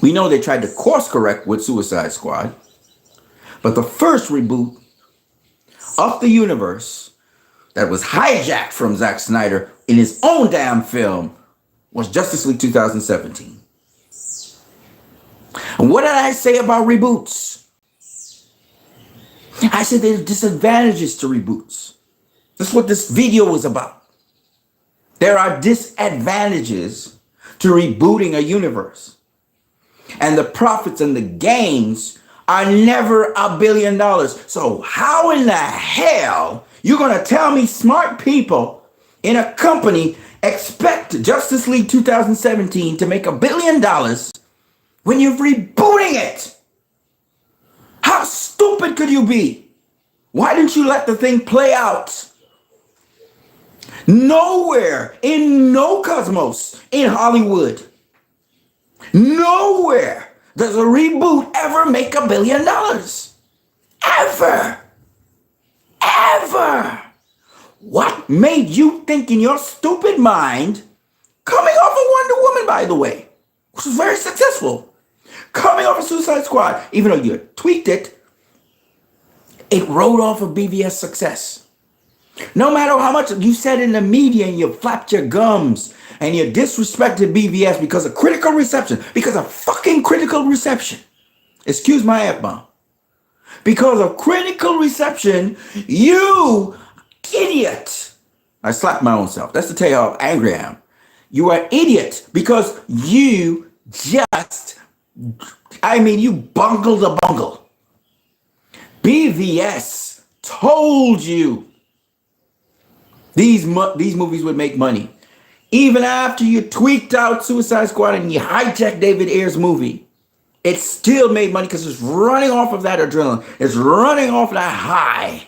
We know they tried to course correct with Suicide Squad, but the first reboot of the universe that was hijacked from Zack Snyder in his own damn film was Justice League 2017. And what did I say about reboots? I said there's disadvantages to reboots. That's what this video was about. There are disadvantages to rebooting a universe. And the profits and the gains are never $1 billion. So how in the hell you're going to tell me smart people in a company expect Justice League 2017 to make $1 billion when you're rebooting it? How stupid could you be? Why didn't you let the thing play out? Nowhere, in no cosmos in Hollywood, nowhere does a reboot ever make $1 billion. Ever. Ever. What made you think in your stupid mind, coming off of Wonder Woman, by the way, which was very successful, coming off of Suicide Squad, even though you tweaked it, it rode off of BVS success. No matter how much you said in the media and you flapped your gums and you disrespected BVS because of critical reception, because of fucking critical reception. Excuse my F-bomb. Because of critical reception, you idiot. I slapped my own self. That's to tell you how angry I am. You are an idiot because you just, you bungled a bungle. BVS told you these movies would make money. Even after you tweaked out Suicide Squad and you hijacked David Ayer's movie, it still made money because it's running off of that adrenaline. It's running off of that high.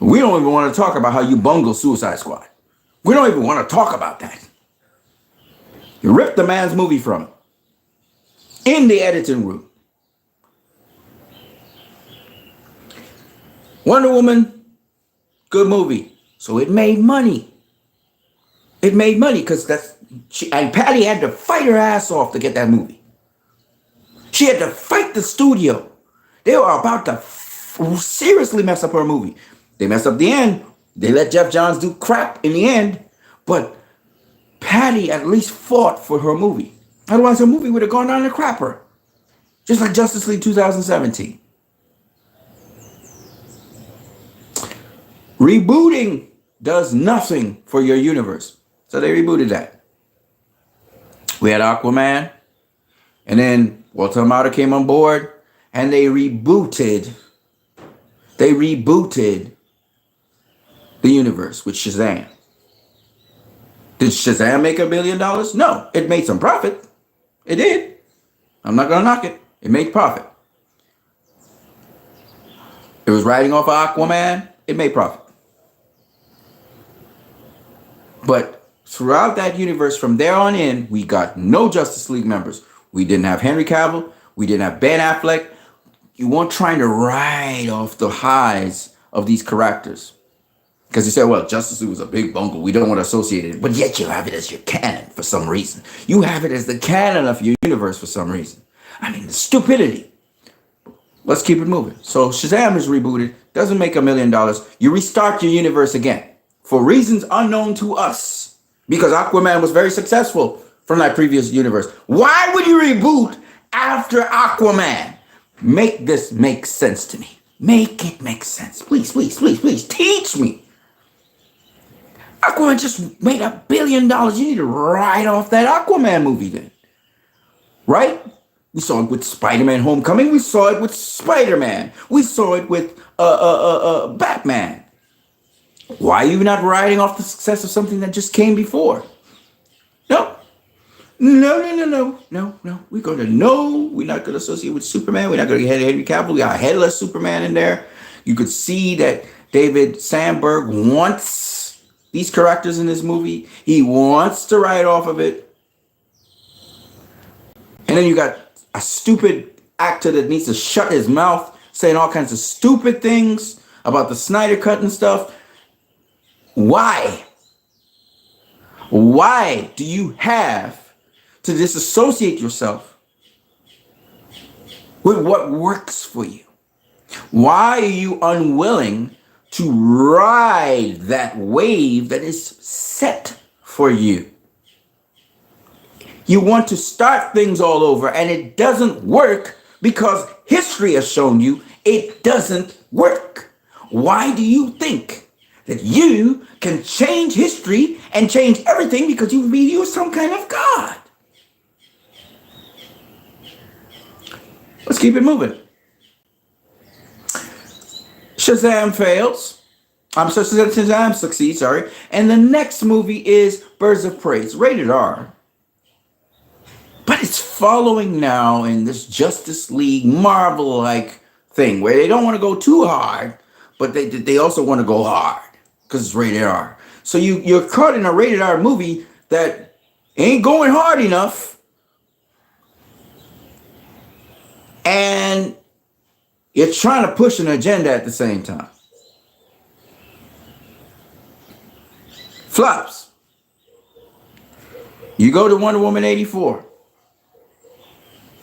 We don't even want to talk about how you bungled Suicide Squad. We don't even want to talk about that. You ripped the man's movie from him in the editing room. Wonder Woman, good movie. So it made money. It made money because and Patty had to fight her ass off to get that movie. She had to fight the studio. They were about to seriously mess up her movie. They messed up the end. They let Jeff Johns do crap in the end. But Patty at least fought for her movie. Otherwise, her movie would have gone down the crapper. Just like Justice League 2017. Rebooting does nothing for your universe. So they rebooted that. We had Aquaman. And then Walter Amada came on board. And they rebooted. They rebooted the universe with Shazam. Did Shazam make $1 billion? No, it made some profit. It did. I'm not going to knock it. It made profit. It was riding off of Aquaman. It made profit. But throughout that universe, from there on in, we got no Justice League members. We didn't have Henry Cavill. We didn't have Ben Affleck. You weren't trying to ride off the highs of these characters. Because you said, well, Justice League was a big bungle. We don't want to associate it. But yet you have it as your canon for some reason. You have it as the canon of your universe for some reason. I mean, the stupidity. Let's keep it moving. So Shazam is rebooted. Doesn't make $1 million. You restart your universe again. For reasons unknown to us. Because Aquaman was very successful from that previous universe. Why would you reboot after Aquaman? Make this make sense to me. Make it make sense. Please, please, please, please. Teach me. Aquaman just made $1 billion. You need to ride off that Aquaman movie then. Right? We saw it with Spider-Man Homecoming. We saw it with Spider-Man. We saw it with Batman. Why are you not riding off the success of something that just came before? No. No. We're not going to associate with Superman. We're not going to get Henry Cavill. We got a headless Superman in there. You could see that David Sandberg wants these characters in this movie. He wants to ride off of it. And then you got a stupid actor that needs to shut his mouth, saying all kinds of stupid things about the Snyder Cut and stuff. Why? Why do you have to disassociate yourself with what works for you? Why are you unwilling to ride that wave that is set for you? You want to start things all over and it doesn't work because history has shown you it doesn't work. Why do you think that you can change history and change everything because you believe you're some kind of God? Let's keep it moving. Shazam fails. Shazam succeeds, sorry. And the next movie is Birds of Prey. It's rated R. But it's following now in this Justice League Marvel-like thing where they don't want to go too hard, but they also want to go hard because it's rated R. So you're caught in a rated R movie that ain't going hard enough, and you're trying to push an agenda at the same time. Flops. You go to Wonder Woman 84.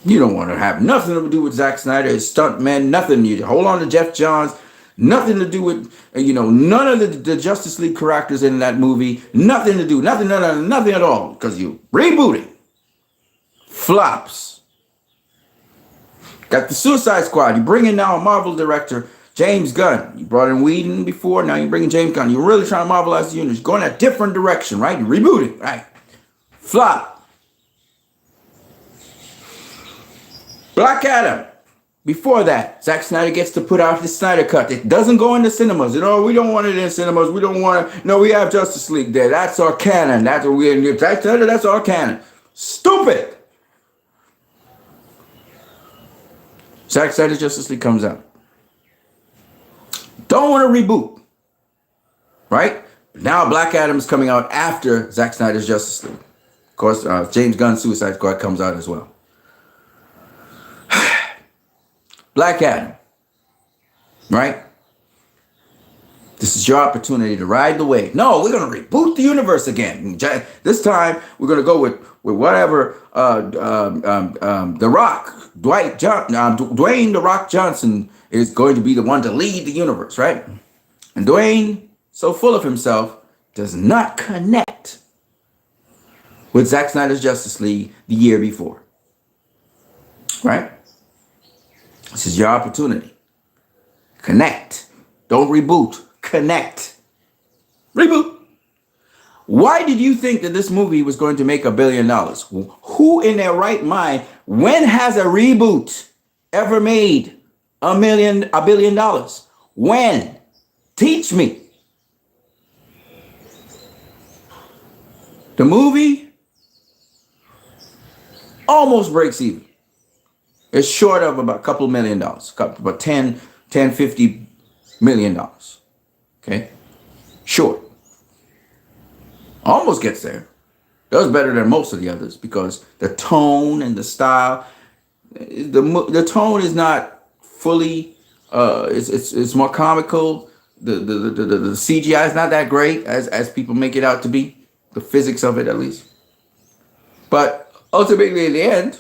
You don't want to have nothing to do with Zack Snyder, his stuntman, nothing. You hold on to Jeff Johns, nothing to do with, none of the Justice League characters in that movie, nothing to do, nothing at all, because you rebooting. Flops. Got the Suicide Squad. You bring in now a Marvel director, James Gunn. You brought in Whedon before, now you're bringing James Gunn. You're really trying to Marvelize the universe. You're going a different direction, right? You're rebooting, right? Flop. Black Adam. Before that, Zack Snyder gets to put out his Snyder Cut. It doesn't go into cinemas. We don't want it in cinemas. We don't want it. No, we have Justice League there. That's our canon. That's what that's our canon. Stupid. Zack Snyder's Justice League comes out. Don't want to reboot. Right? Now Black Adam is coming out after Zack Snyder's Justice League. Of course, James Gunn's Suicide Squad comes out as well. Black Adam, right? This is your opportunity to ride the wave. No, we're going to reboot the universe again. This time, we're going to go with whatever The Rock, Dwayne The Rock Johnson is going to be the one to lead the universe, right? And Dwayne, so full of himself, does not connect with Zack Snyder's Justice League the year before, right? This is your opportunity. Connect. Don't reboot. Connect. Reboot. Why did you think that this movie was going to make $1 billion? Who in their right mind, when has a reboot ever made $1 billion? When? Teach me. The movie almost breaks even. It's short of about a couple $1 million, about 50 million dollars. Okay, short. Almost gets there. Does better than most of the others because the tone and the style, the tone is not fully. It's more comical. The CGI is not that great as people make it out to be. The physics of it, at least. But ultimately, in the end,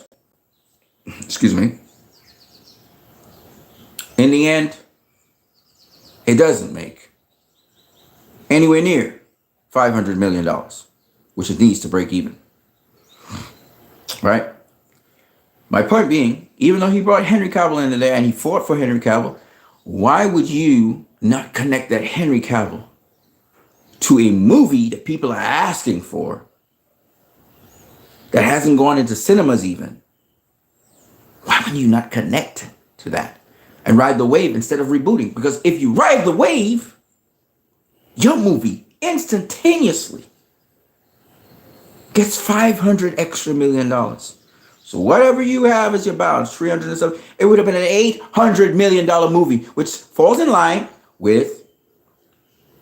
excuse me. In the end, it doesn't make anywhere near $500 million, which it needs to break even. Right? My point being, even though he brought Henry Cavill into there and he fought for Henry Cavill, why would you not connect that Henry Cavill to a movie that people are asking for that hasn't gone into cinemas even? Why would you not connect to that and ride the wave instead of rebooting? Because if you ride the wave, your movie instantaneously gets $500 extra million. So whatever you have as your balance, 300 and something, it would have been an $800 million movie, which falls in line with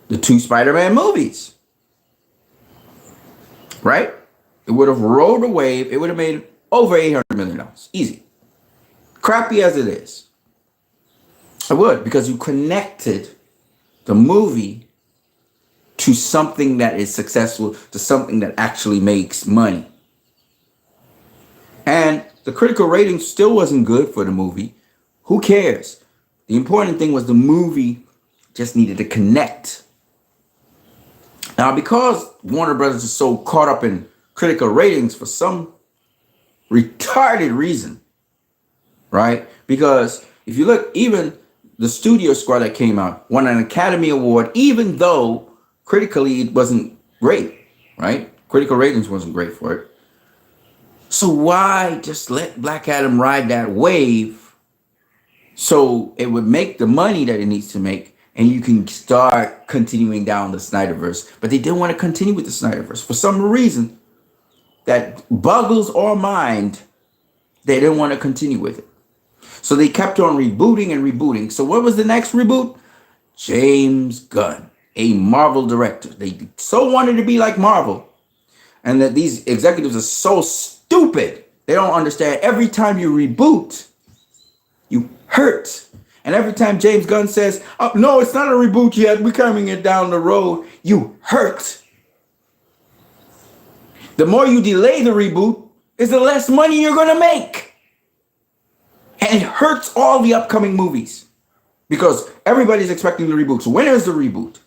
the 2 Spider-Man movies. Right? It would have rolled a wave. It would have made over $800 million. Easy. Crappy as it is. I would, because you connected the movie to something that is successful, to something that actually makes money. And the critical rating still wasn't good for the movie. Who cares? The important thing was the movie just needed to connect. Now, because Warner Brothers is so caught up in critical ratings for some retarded reason, right? Because if you look, even the Studio Squad that came out won an Academy Award, even though critically it wasn't great, right? Critical ratings wasn't great for it. So why just let Black Adam ride that wave so it would make the money that it needs to make and you can start continuing down the Snyderverse? But they didn't want to continue with the Snyderverse. For some reason that boggles our mind, they didn't want to continue with it. So they kept on rebooting and rebooting. So what was the next reboot? James Gunn, a Marvel director. They so wanted to be like Marvel. And that these executives are so stupid. They don't understand. Every time you reboot, you hurt. And every time James Gunn says, oh, no, it's not a reboot yet, we're coming it down the road, you hurt. The more you delay the reboot, is the less money you're going to make. And it hurts all the upcoming movies because everybody's expecting the reboot. So when is the reboot?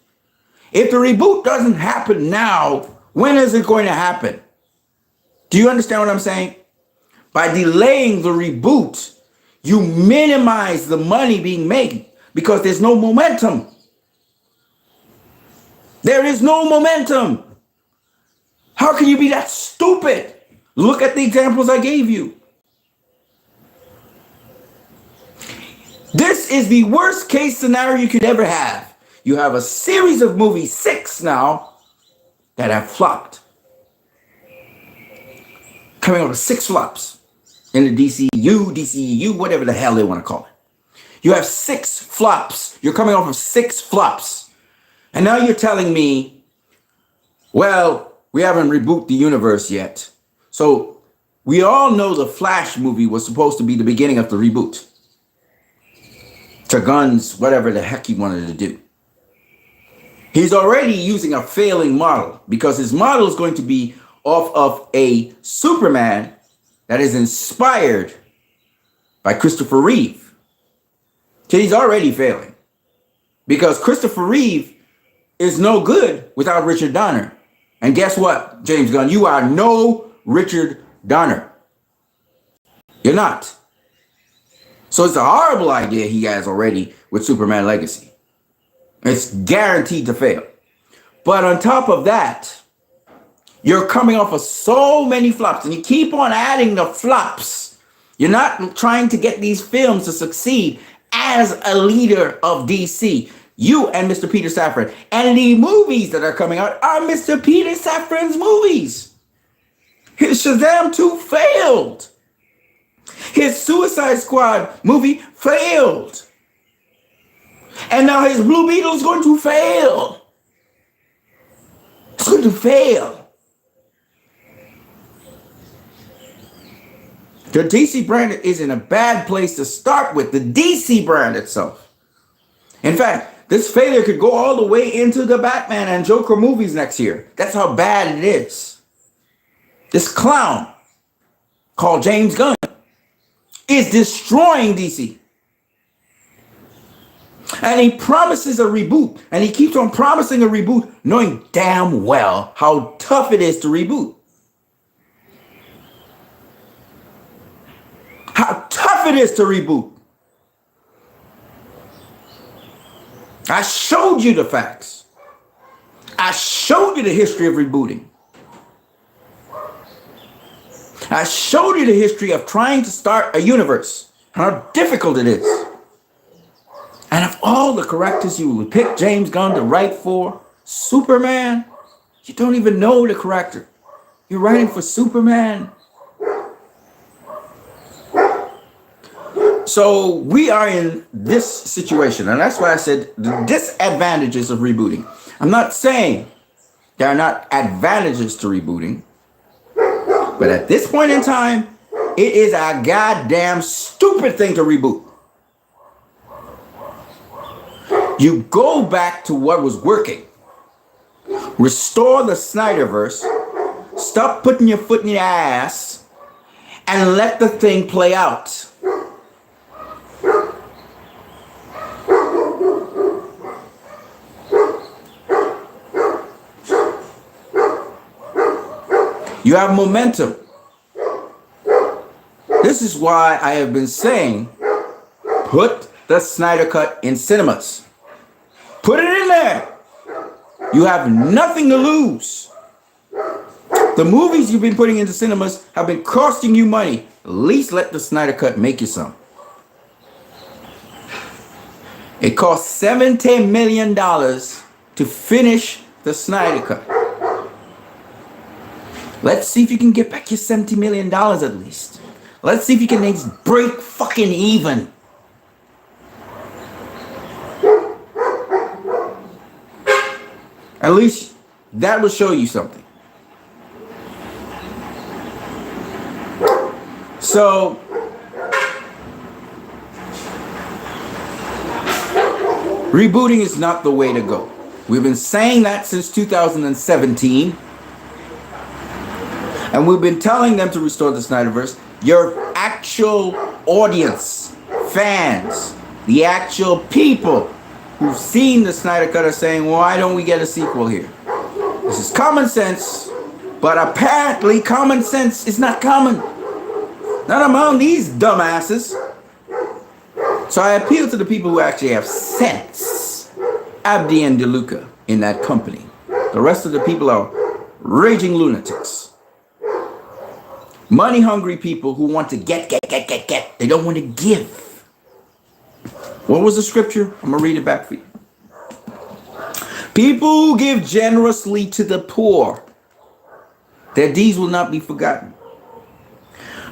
If the reboot doesn't happen now, when is it going to happen? Do you understand what I'm saying? By delaying the reboot, you minimize the money being made because there's no momentum. There is no momentum. How can you be that stupid? Look at the examples I gave you. This is the worst case scenario you could ever have. You have a series of movies, 6 now, that have flopped. Coming over 6 flops in the DCU, whatever the hell they want to call it. You have 6 flops. You're coming off of 6 flops. And now you're telling me, well, we haven't rebooted the universe yet. So we all know the Flash movie was supposed to be the beginning of the reboot. To Gunn's whatever the heck he wanted to do. He's already using a failing model because his model is going to be off of a Superman that is inspired by Christopher Reeve. So he's already failing because Christopher Reeve is no good without Richard Donner. And guess what, James Gunn? You are no Richard Donner. You're not. So it's a horrible idea he has already with Superman Legacy. It's guaranteed to fail. But on top of that, you're coming off of so many flops and you keep on adding the flops. You're not trying to get these films to succeed as a leader of DC. You and Mr. Peter Safran. And the movies that are coming out are Mr. Peter Safran's movies. His Shazam 2 failed. His Suicide Squad movie failed. And now his Blue Beetle is going to fail. It's going to fail. The DC brand is in a bad place to start with. The DC brand itself. In fact, this failure could go all the way into the Batman and Joker movies next year. That's how bad it is. This clown called James Gunn is destroying DC. And he promises a reboot. And he keeps on promising a reboot, knowing damn well how tough it is to reboot. How tough it is to reboot. I showed you the facts. I showed you the history of rebooting. I showed you the history of trying to start a universe and how difficult it is. And of all the characters you would pick James Gunn to write for, Superman, you don't even know the character. You're writing for Superman. So we are in this situation, and that's why I said the disadvantages of rebooting. I'm not saying there are not advantages to rebooting, but at this point in time, it is a goddamn stupid thing to reboot. You go back to what was working. Restore the Snyderverse. Stop putting your foot in your ass and let the thing play out. You have momentum. This is why I have been saying, put the Snyder Cut in cinemas. Put it in there. You have nothing to lose. The movies you've been putting into cinemas have been costing you money. At least let the Snyder Cut make you some. It cost $70 million to finish the Snyder Cut. Let's see if you can get back your $70 million at least. Let's see if you can break fucking even. At least that will show you something. So, rebooting is not the way to go. We've been saying that since 2017. And we've been telling them to restore the Snyderverse. Your actual audience, fans, the actual people who've seen the Snyder Cut are saying, why don't we get a sequel here? This is common sense, but apparently common sense is not common. Not among these dumbasses. So I appeal to the people who actually have sense. Abdi and DeLuca in that company. The rest of the people are raging lunatics. Money hungry people who want to get. They don't want to give. What was the scripture? I'm going to read it back for you. People who give generously to the poor, their deeds will not be forgotten.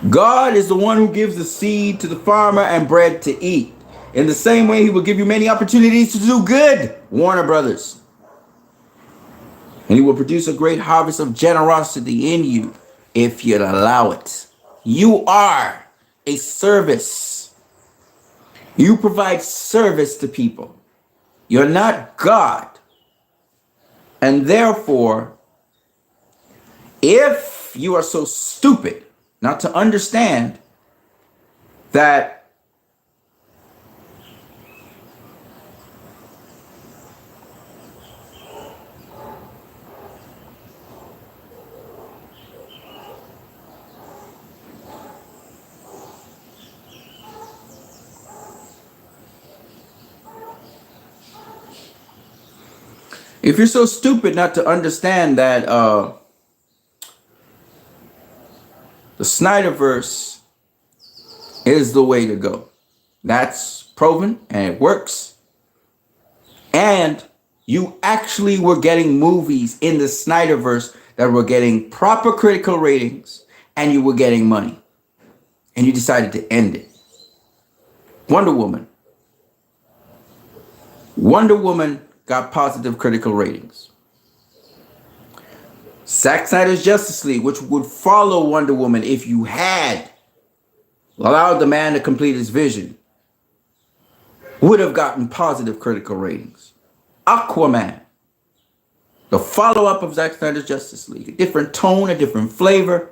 God is the one who gives the seed to the farmer and bread to eat. In the same way, he will give you many opportunities to do good, Warner Brothers. And he will produce a great harvest of generosity in you if you'd allow it. You are a service. You provide service to people. You're not God. And therefore, if you are so stupid not to understand that if you're so stupid not to understand that the Snyderverse is the way to go. That's proven and it works. And you actually were getting movies in the Snyderverse that were getting proper critical ratings and you were getting money. And you decided to end it. Wonder Woman. Wonder Woman got positive critical ratings. Zack Snyder's Justice League, which would follow Wonder Woman if you had allowed the man to complete his vision, would have gotten positive critical ratings. Aquaman, the follow-up of Zack Snyder's Justice League, a different tone, a different flavor,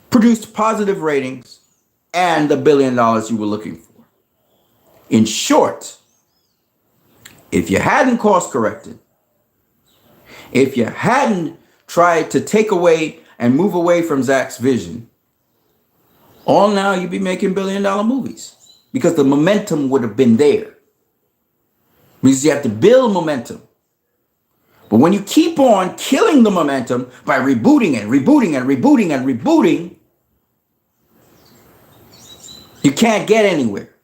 produced positive ratings and the $1 billion you were looking for. In short, if you hadn't course corrected, if you hadn't tried to take away and move away from Zack's vision, all now you'd be making $1 billion movies because the momentum would have been there. Because you have to build momentum. But when you keep on killing the momentum by rebooting and rebooting and rebooting and rebooting, you can't get anywhere.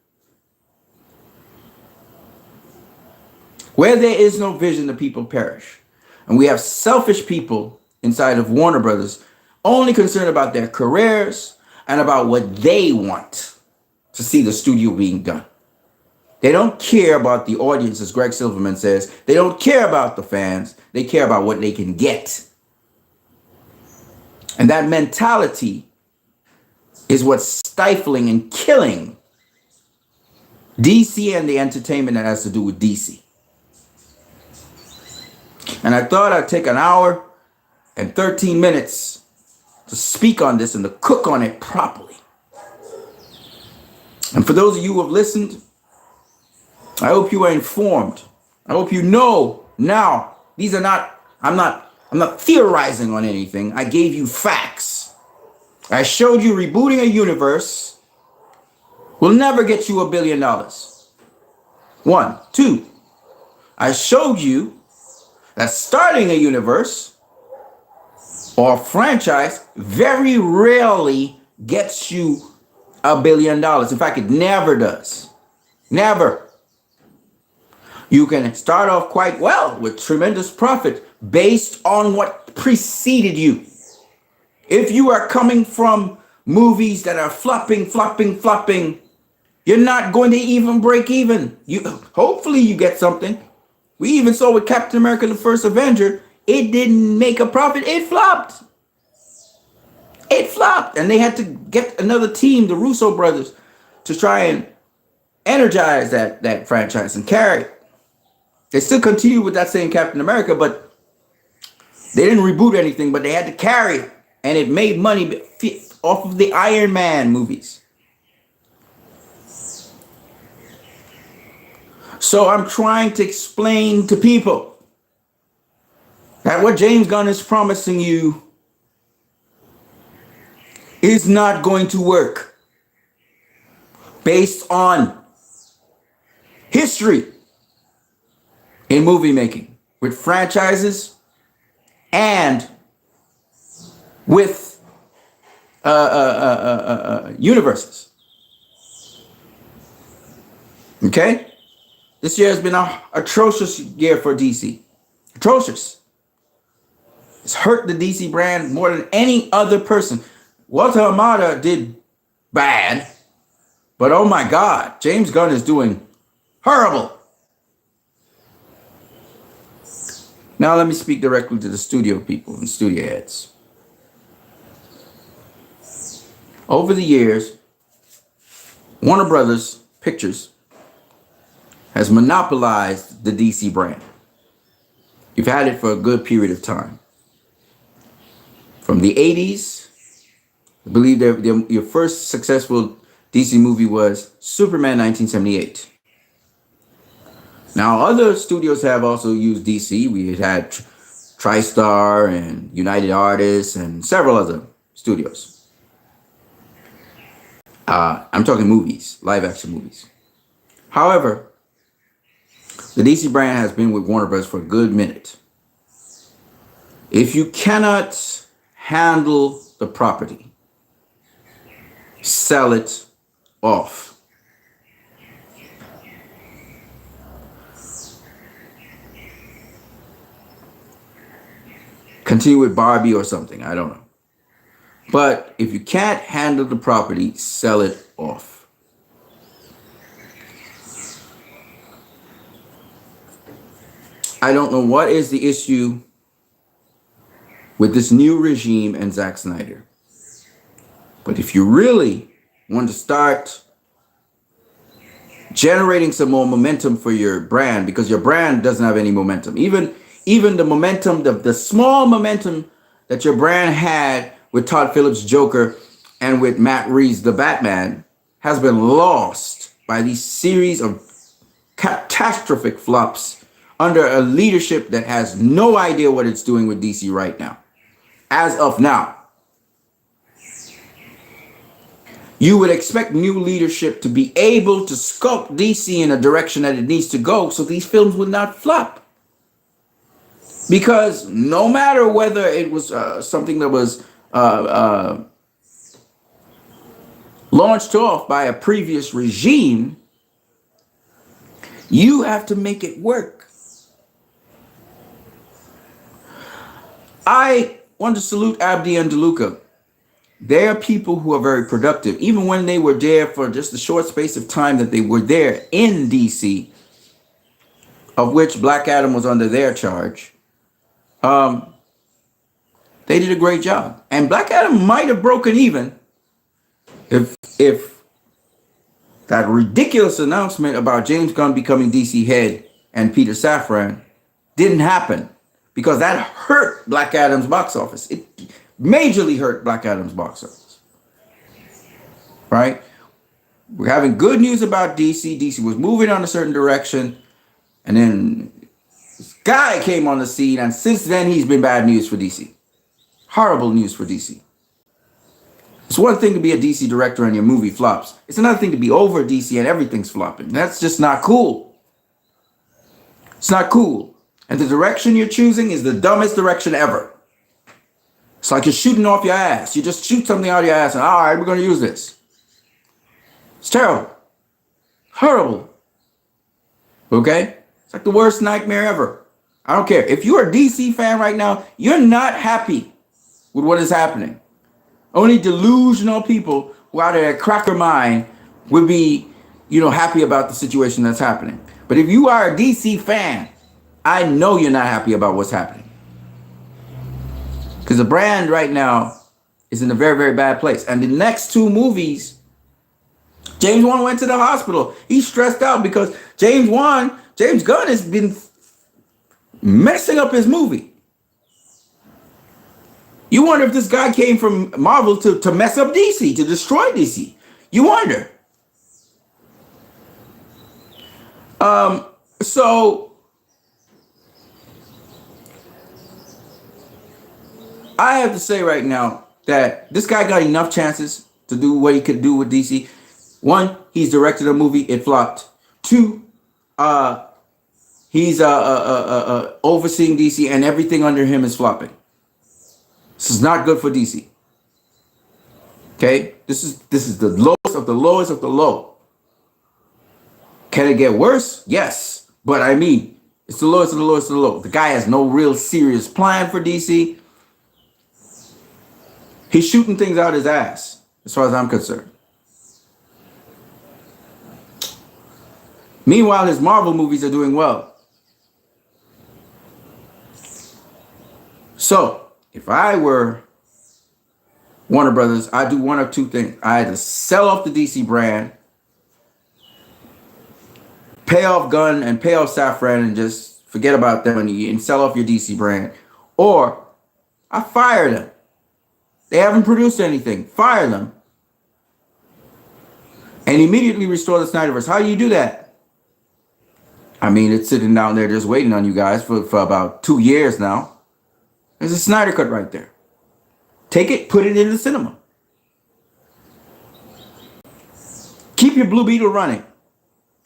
Where there is no vision, the people perish. And we have selfish people inside of Warner Brothers only concerned about their careers and about what they want to see the studio being done. They don't care about the audience, as Greg Silverman says. They don't care about the fans. They care about what they can get. And that mentality is what's stifling and killing DC and the entertainment that has to do with DC. And I thought I'd take an hour and 13 minutes to speak on this and to cook on it properly. And for those of you who have listened, I hope you are informed. I hope you know now. These are not, I'm not theorizing on anything. I gave you facts. I showed you rebooting a universe will never get you $1 billion. 1, 2. I showed you that starting a universe or franchise very rarely gets you $1 billion. In fact, it never does. Never. You can start off quite well with tremendous profit based on what preceded you. If you are coming from movies that are flopping, you're not going to even break even. Hopefully you get something. We even saw with Captain America, the First Avenger, it didn't make a profit. It flopped. It flopped. And they had to get another team, the Russo brothers, to try and energize that franchise and carry it. They still continue with that same Captain America, but they didn't reboot anything, but they had to carry it. And it made money off of the Iron Man movies. So I'm trying to explain to people that what James Gunn is promising you is not going to work based on history in movie making with franchises and with universes. Okay? This year has been an atrocious year for DC. Atrocious. It's hurt the DC brand more than any other person. Walter Hamada did bad, but oh my God, James Gunn is doing horrible. Now let me speak directly to the studio people and studio heads. Over the years, Warner Brothers Pictures has monopolized the DC brand. You've had it for a good period of time. From the 80s, I believe your first successful DC movie was Superman 1978. Now, other studios have also used DC. We had TriStar and United Artists and several other studios. I'm talking movies, live action movies. However, the DC brand has been with Warner Bros. For a good minute. If you cannot handle the property, sell it off. Continue with Barbie or something, I don't know. But if you can't handle the property, sell it off. I don't know what is the issue with this new regime and Zack Snyder. But if you really want to start generating some more momentum for your brand, because your brand doesn't have any momentum, even the momentum, the small momentum that your brand had with Todd Phillips' Joker and with Matt Reeves' The Batman has been lost by these series of catastrophic flops under a leadership that has no idea what it's doing with DC right now. As of now, you would expect new leadership to be able to sculpt DC in a direction that it needs to go so these films would not flop. Because no matter whether it was something that was launched off by a previous regime, you have to make it work. I want to salute Abdi and DeLuca. They are people who are very productive. Even when they were there for just a short space of time that they were there in DC, of which Black Adam was under their charge, they did a great job. And Black Adam might have broken even if that ridiculous announcement about James Gunn becoming DC head and Peter Safran didn't happen, because that hurt Black Adam's box office. It majorly hurt Black Adam's box office. Right? We're having good news about DC. DC was moving on a certain direction, and then this guy came on the scene, and since then he's been bad news for DC. Horrible news for DC. It's one thing to be a DC director and your movie flops. It's another thing to be over DC and everything's flopping. That's just not cool. It's not cool. And the direction you're choosing is the dumbest direction ever. It's like you're shooting off your ass. You just shoot something out of your ass and, all right, we're going to use this. It's terrible. Horrible. Okay? It's like the worst nightmare ever. I don't care. If you're a DC fan right now, you're not happy with what is happening. Only delusional people who out of their cracker mind would be, happy about the situation that's happening. But if you are a DC fan, I know you're not happy about what's happening. Because the brand right now is in a very, very bad place. And the next two movies, James Wan went to the hospital. He's stressed out because James Gunn has been messing up his movie. You wonder if this guy came from Marvel to mess up DC, to destroy DC. You wonder. So I have to say right now that this guy got enough chances to do what he could do with DC. One, he's directed a movie, it flopped. Two, he's overseeing DC and everything under him is flopping. This is not good for DC. Okay? This is the lowest of the lowest of the low. Can it get worse? Yes. But I mean, it's the lowest of the lowest of the low. The guy has no real serious plan for DC. He's shooting things out his ass, as far as I'm concerned. Meanwhile, his Marvel movies are doing well. So, if I were Warner Brothers, I'd do one of two things. I had to sell off the DC brand, pay off Gunn and pay off Safran, and just Forget about them and sell off your DC brand. Or I fire them. They haven't produced anything. Fire them. And immediately restore the Snyderverse. How do you do that? I mean, it's sitting down there just waiting on you guys for about 2 years now. There's a Snyder Cut right there. Take it, put it in the cinema. Keep your Blue Beetle running.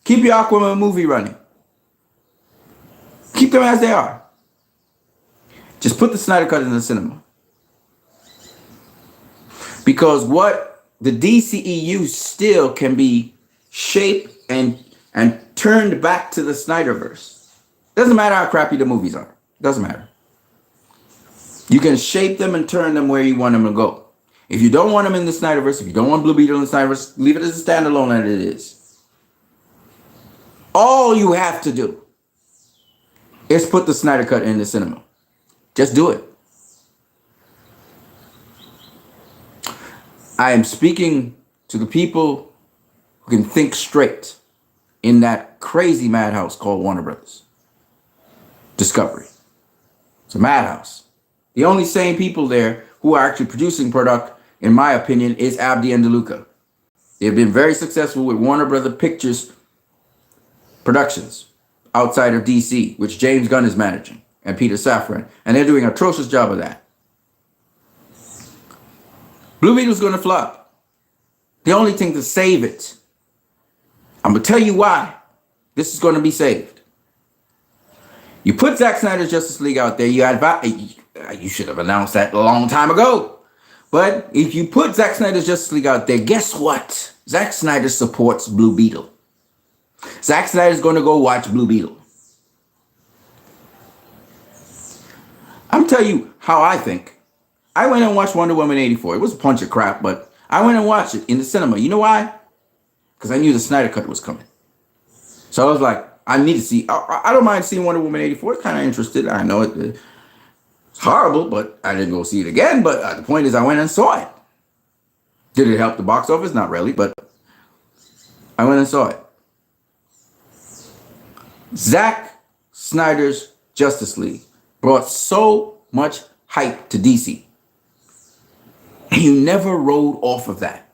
Keep your Aquaman movie running. Keep them as they are. Just put the Snyder Cut in the cinema. Because what the DCEU still can be shaped and turned back to the Snyderverse. Doesn't matter how crappy the movies are. Doesn't matter. You can shape them and turn them where you want them to go. If you don't want them in the Snyderverse, if you don't want Blue Beetle in the Snyderverse, leave it as a standalone as it is. All you have to do is put the Snyder Cut in the cinema. Just do it. I am speaking to the people who can think straight in that crazy madhouse called Warner Brothers Discovery. It's a madhouse. The only sane people there who are actually producing product, in my opinion, is Abdi and DeLuca. They've been very successful with Warner Brothers Pictures productions outside of DC, which James Gunn is managing, and Peter Safran. And they're doing an atrocious job of that. Blue Beetle's going to flop. The only thing to save it, I'm going to tell you why this is going to be saved. You put Zack Snyder's Justice League out there, you should have announced that a long time ago. But if you put Zack Snyder's Justice League out there, guess what? Zack Snyder supports Blue Beetle. Zack Snyder's going to go watch Blue Beetle. I'm telling you how I think. I went and watched Wonder Woman 84. It was a bunch of crap, but I went and watched it in the cinema. You know why? Because I knew the Snyder Cut was coming. So I was like, I need to see. I don't mind seeing Wonder Woman 84. It's kind of interested. I know it's horrible, but I didn't go see it again. But the point is, I went and saw it. Did it help the box office? Not really, but I went and saw it. Zack Snyder's Justice League brought so much hype to DC. And you never rode off of that.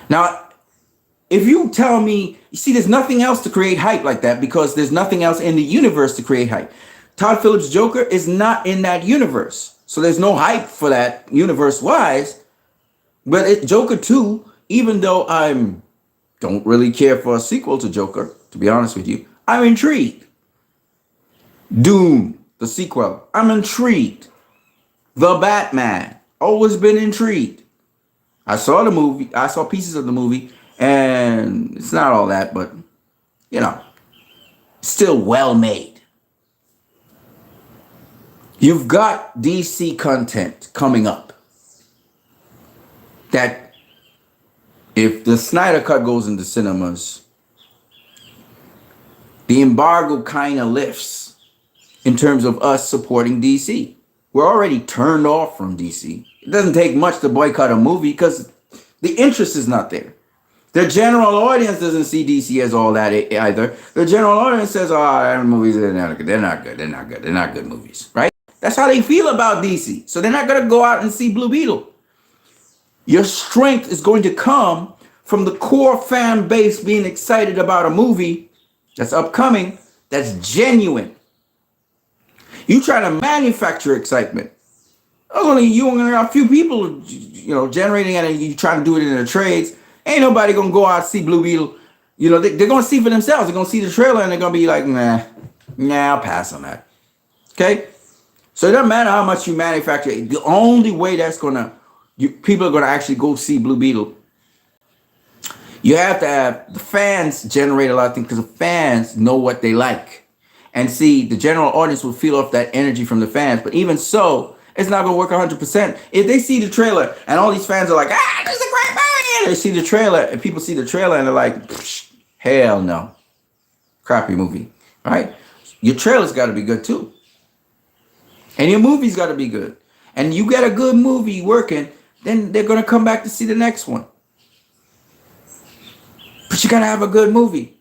Now, if you tell me, you see, there's nothing else to create hype like that because there's nothing else in the universe to create hype. Todd Phillips' Joker is not in that universe. So there's no hype for that universe-wise. But Joker 2, even though I don't really care for a sequel to Joker, to be honest with you, I'm intrigued. Doom, the sequel, I'm intrigued. The Batman, always been intrigued. I saw the movie, I saw pieces of the movie, and it's not all that, but, you know, still well made. You've got DC content coming up that if the Snyder Cut goes into cinemas, the embargo kind of lifts in terms of us supporting DC. We're already turned off from DC. It doesn't take much to boycott a movie because the interest is not there. The general audience doesn't see DC as all that either. The general audience says, oh, movies, they're not good. They're not good. They're not good. They're not good movies, right? That's how they feel about DC. So they're not going to go out and see Blue Beetle. Your strength is going to come from the core fan base being excited about a movie that's upcoming, that's genuine. You try to manufacture excitement. Only you and a few people, generating it, and you trying to do it in the trades. Ain't nobody gonna go out and see Blue Beetle. They're gonna see for themselves. They're gonna see the trailer and they're gonna be like, nah, I'll pass on that. Okay? So it doesn't matter how much you manufacture. The only way that's people are gonna actually go see Blue Beetle. You have to have the fans generate a lot of things because the fans know what they like. And see, the general audience will feel off that energy from the fans. But even so, it's not going to work 100%. If they see the trailer and all these fans are like, this is a great movie. And they see the trailer and people see the trailer and they're like, hell no. Crappy movie, right? Your trailer's got to be good too. And your movie's got to be good. And you get a good movie working, then they're going to come back to see the next one. But you got to have a good movie.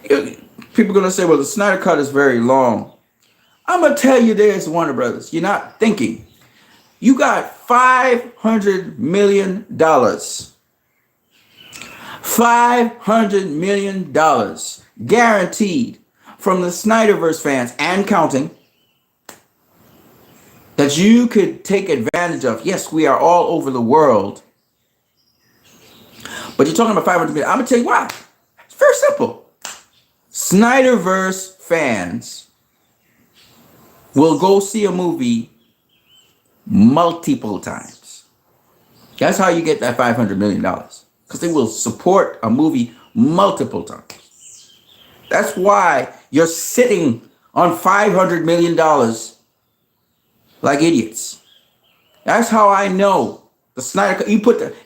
People are gonna say, "Well, the Snyder Cut is very long." I'm gonna tell you this, Warner Brothers. You're not thinking. You got $500 million. $500 million guaranteed from the Snyderverse fans and counting that you could take advantage of. Yes, we are all over the world. But you're talking about 500 million. I'm gonna tell you why. It's very simple. Snyderverse fans will go see a movie multiple times. That's how you get that $500 million. Because they will support a movie multiple times. That's why you're sitting on $500 million like idiots. That's how I know the Snyder Cut.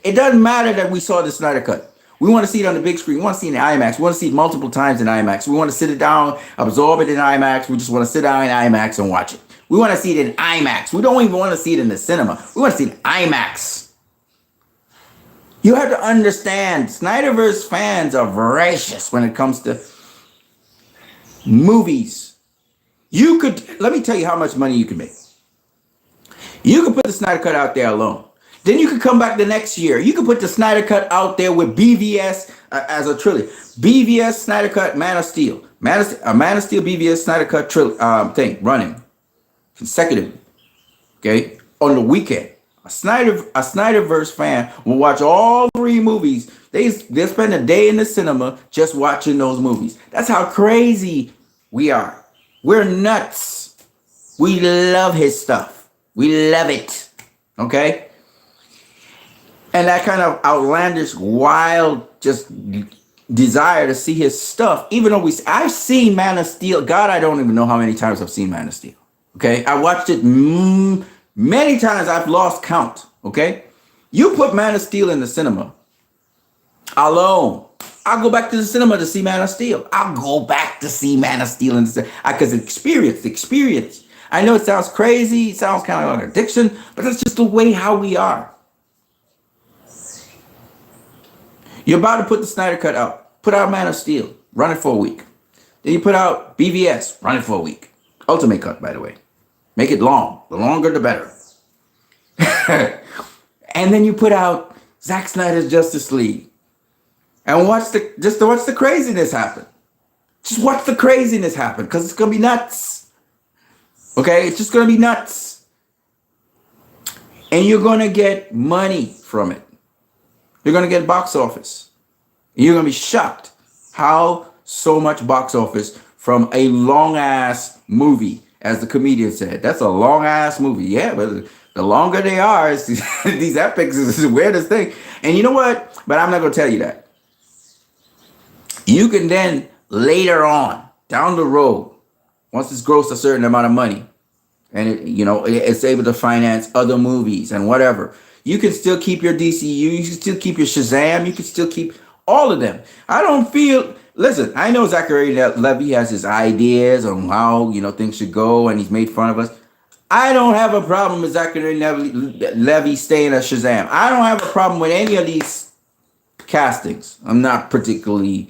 It doesn't matter that we saw the Snyder Cut. We want to see it on the big screen. We want to see it in IMAX. We want to see it multiple times in IMAX. We want to sit it down, absorb it in IMAX. We just want to sit down in IMAX and watch it. We want to see it in IMAX. We don't even want to see it in the cinema. We want to see it in IMAX. You have to understand, Snyderverse fans are voracious when it comes to movies. Let me tell you how much money you can make. You can put the Snyder Cut out there alone. Then you could come back the next year. You could put the Snyder Cut out there with BVS as a trilogy. BVS, Snyder Cut, Man of Steel. Man of Steel, BVS, Snyder Cut thing running consecutively. Okay? On the weekend. A Snyderverse fan will watch all 3 movies. They spend a day in the cinema just watching those movies. That's how crazy we are. We're nuts. We love his stuff. We love it. Okay? And that kind of outlandish, wild, just desire to see his stuff. Even though I've seen Man of Steel. God, I don't even know how many times I've seen Man of Steel. Okay? I watched it many times. I've lost count. Okay? You put Man of Steel in the cinema alone. I'll go back to the cinema to see Man of Steel. I'll go back to see Man of Steel in the cinema. Because experience. I know it sounds crazy. It sounds kind of like an addiction. But that's just the way how we are. You're about to put the Snyder Cut out. Put out Man of Steel. Run it for a week. Then you put out BVS. Run it for a week. Ultimate cut, by the way. Make it long. The longer, the better. And then you put out Zack Snyder's Justice League. And watch the craziness happen. Just watch the craziness happen. Because it's going to be nuts. Okay? It's just going to be nuts. And you're going to get money from it. You're going to get box office. You're going to be shocked how so much box office from a long-ass movie, as the comedian said. That's a long-ass movie. Yeah, but the longer they are, these epics is the weirdest thing. And you know what? But I'm not going to tell you that. You can then, later on, down the road, once it's grossed a certain amount of money, and it's able to finance other movies and whatever, you can still keep your DCU, you can still keep your Shazam, you can still keep all of them. Listen, I know Zachary Levi has his ideas on how, things should go, and he's made fun of us. I don't have a problem with Zachary Levi staying as Shazam. I don't have a problem with any of these castings. I'm not particularly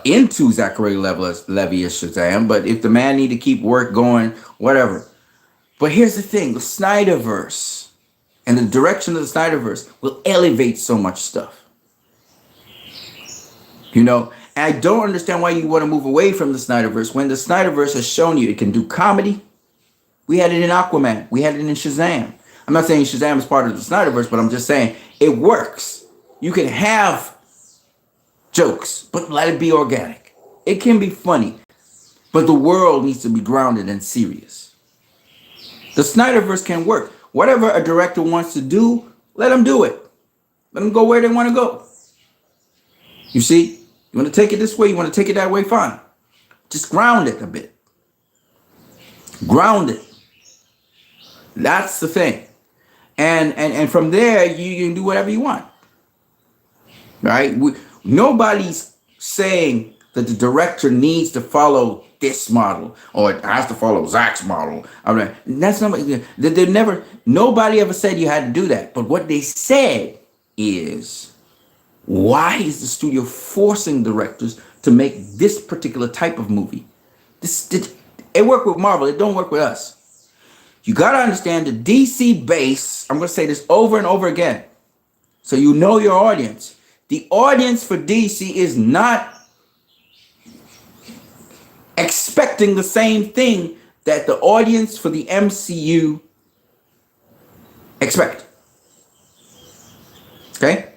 into Zachary Levi as Shazam, but if the man need to keep work going, whatever. But here's the thing, the Snyderverse and the direction of the Snyderverse will elevate so much stuff. And I don't understand why you want to move away from the Snyderverse when the Snyderverse has shown you it can do comedy. We had it in Aquaman. We had it in Shazam. I'm not saying Shazam is part of the Snyderverse, but I'm just saying it works. You can have jokes, but let it be organic. It can be funny, but the world needs to be grounded and serious. The Snyderverse can work. Whatever a director wants to do, let them do it. Let them go where they want to go. You see, you want to take it this way, you want to take it that way, fine. Just ground it a bit. Ground it. That's the thing. And from there, you can do whatever you want. Right? Nobody's saying that the director needs to follow this model or it has to follow Zach's model. I mean, that's not. They never. Nobody ever said you had to do that. But what they said is, why is the studio forcing directors to make this particular type of movie? It worked with Marvel. It don't work with us. You got to understand the DC base. I'm going to say this over and over again, so you know your audience. The audience for DC is not expecting the same thing that the audience for the MCU expect. Okay?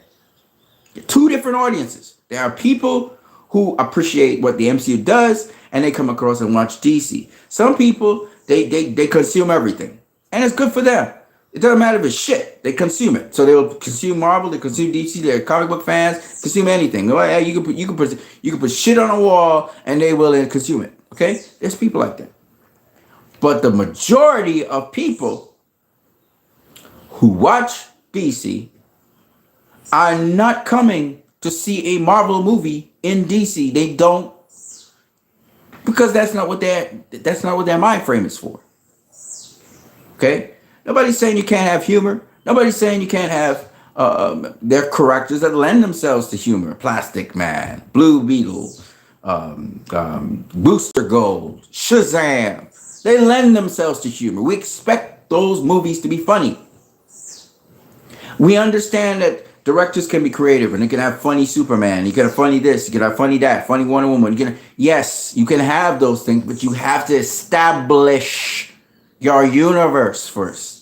Two different audiences. There are people who appreciate what the MCU does and they come across and watch DC. Some people, they consume everything. And it's good for them. It doesn't matter if it's shit. They consume it. So they'll consume Marvel, they consume DC, they're comic book fans, consume anything. You can put shit on a wall and they will consume it. Okay? There's people like that. But the majority of people who watch DC are not coming to see a Marvel movie in DC. They don't, because that's not what their mind frame is for. Okay? Nobody's saying you can't have humor. Nobody's saying you can't have their characters that lend themselves to humor. Plastic Man, Blue Beetle, Booster Gold, Shazam. They lend themselves to humor. We expect those movies to be funny. We understand that directors can be creative and they can have funny Superman. You can have funny this, you can have funny that, funny Wonder Woman. Yes, you can have those things, but you have to establish your universe first.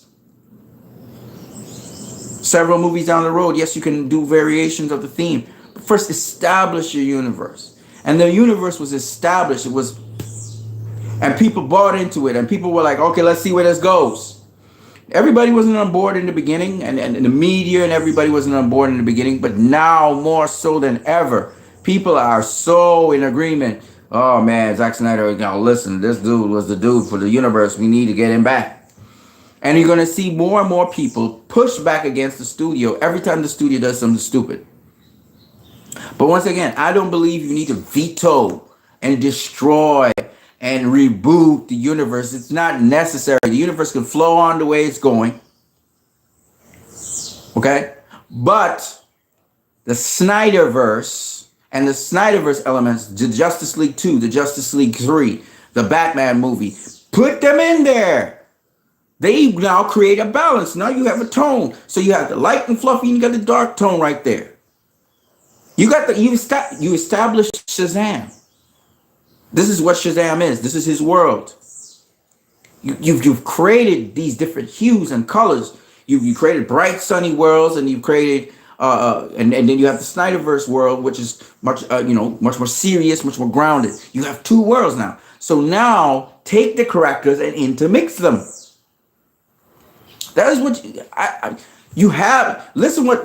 Several movies down the road, yes, you can do variations of the theme, but first establish your universe. And the universe was established. And people bought into it, and people were like, okay, let's see where this goes. Everybody wasn't on board in the beginning, and the media and everybody wasn't on board in the beginning, but now more so than ever, people are so in agreement. Oh man, Zack Snyder, listen, this dude was the dude for the universe. We need to get him back. And you're going to see more and more people push back against the studio every time the studio does something stupid. But once again, I don't believe you need to veto and destroy and reboot the universe. It's not necessary. The universe can flow on the way it's going. Okay? But the Snyderverse and the Snyderverse elements, the Justice League 2, the Justice League 3, the Batman movie, put them in there. They now create a balance. Now you have a tone. So you have the light and fluffy and you got the dark tone right there. You established Shazam. This is what Shazam is. This is his world. You've created these different hues and colors. You created bright sunny worlds, and you've created and then you have the Snyderverse world, which is much more serious, much more grounded. You have two worlds now. So now take the characters and intermix them. That is what you have. Listen what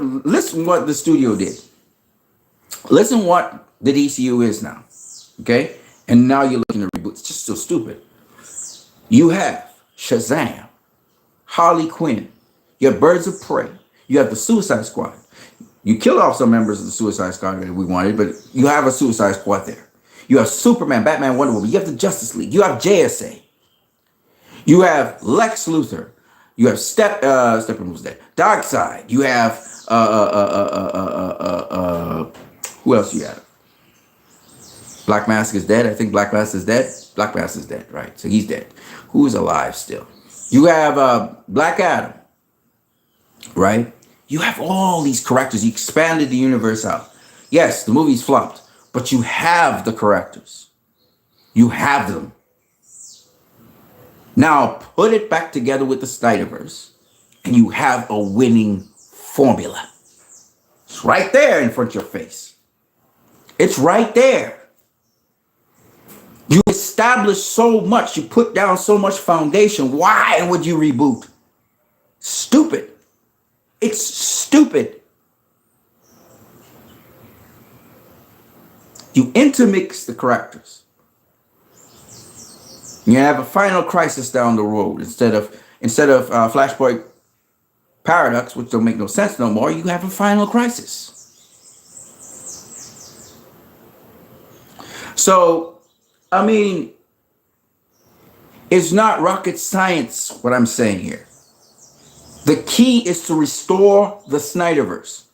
the studio did. Listen what the DCU is now. Okay? And now you're looking at reboots. It's just so stupid. You have Shazam, Harley Quinn, you have Birds of Prey, you have the Suicide Squad. You killed off some members of the Suicide Squad that we wanted, but you have a Suicide Squad there. You have Superman, Batman, Wonder Woman. You have the Justice League. You have JSA. You have Lex Luthor. You have Steppenwolf's dead. Darkseid. You have who else you have? Black Mask is dead. I think Black Mask is dead. Black Mask is dead, right? So he's dead. Who is alive still? You have Black Adam, right? You have all these characters. You expanded the universe out. Yes, the movie's flopped, but you have the characters. You have them. Now put it back together with the Snyderverse, and you have a winning formula. It's right there in front of your face. It's right there. You established so much. You put down so much foundation. Why would you reboot? Stupid. It's stupid. You intermix the characters. You have a final crisis down the road instead of Flashpoint Paradox, which don't make no sense no more. You have a final crisis. So, I mean, it's not rocket science what I'm saying here. The key is to restore the Snyderverse.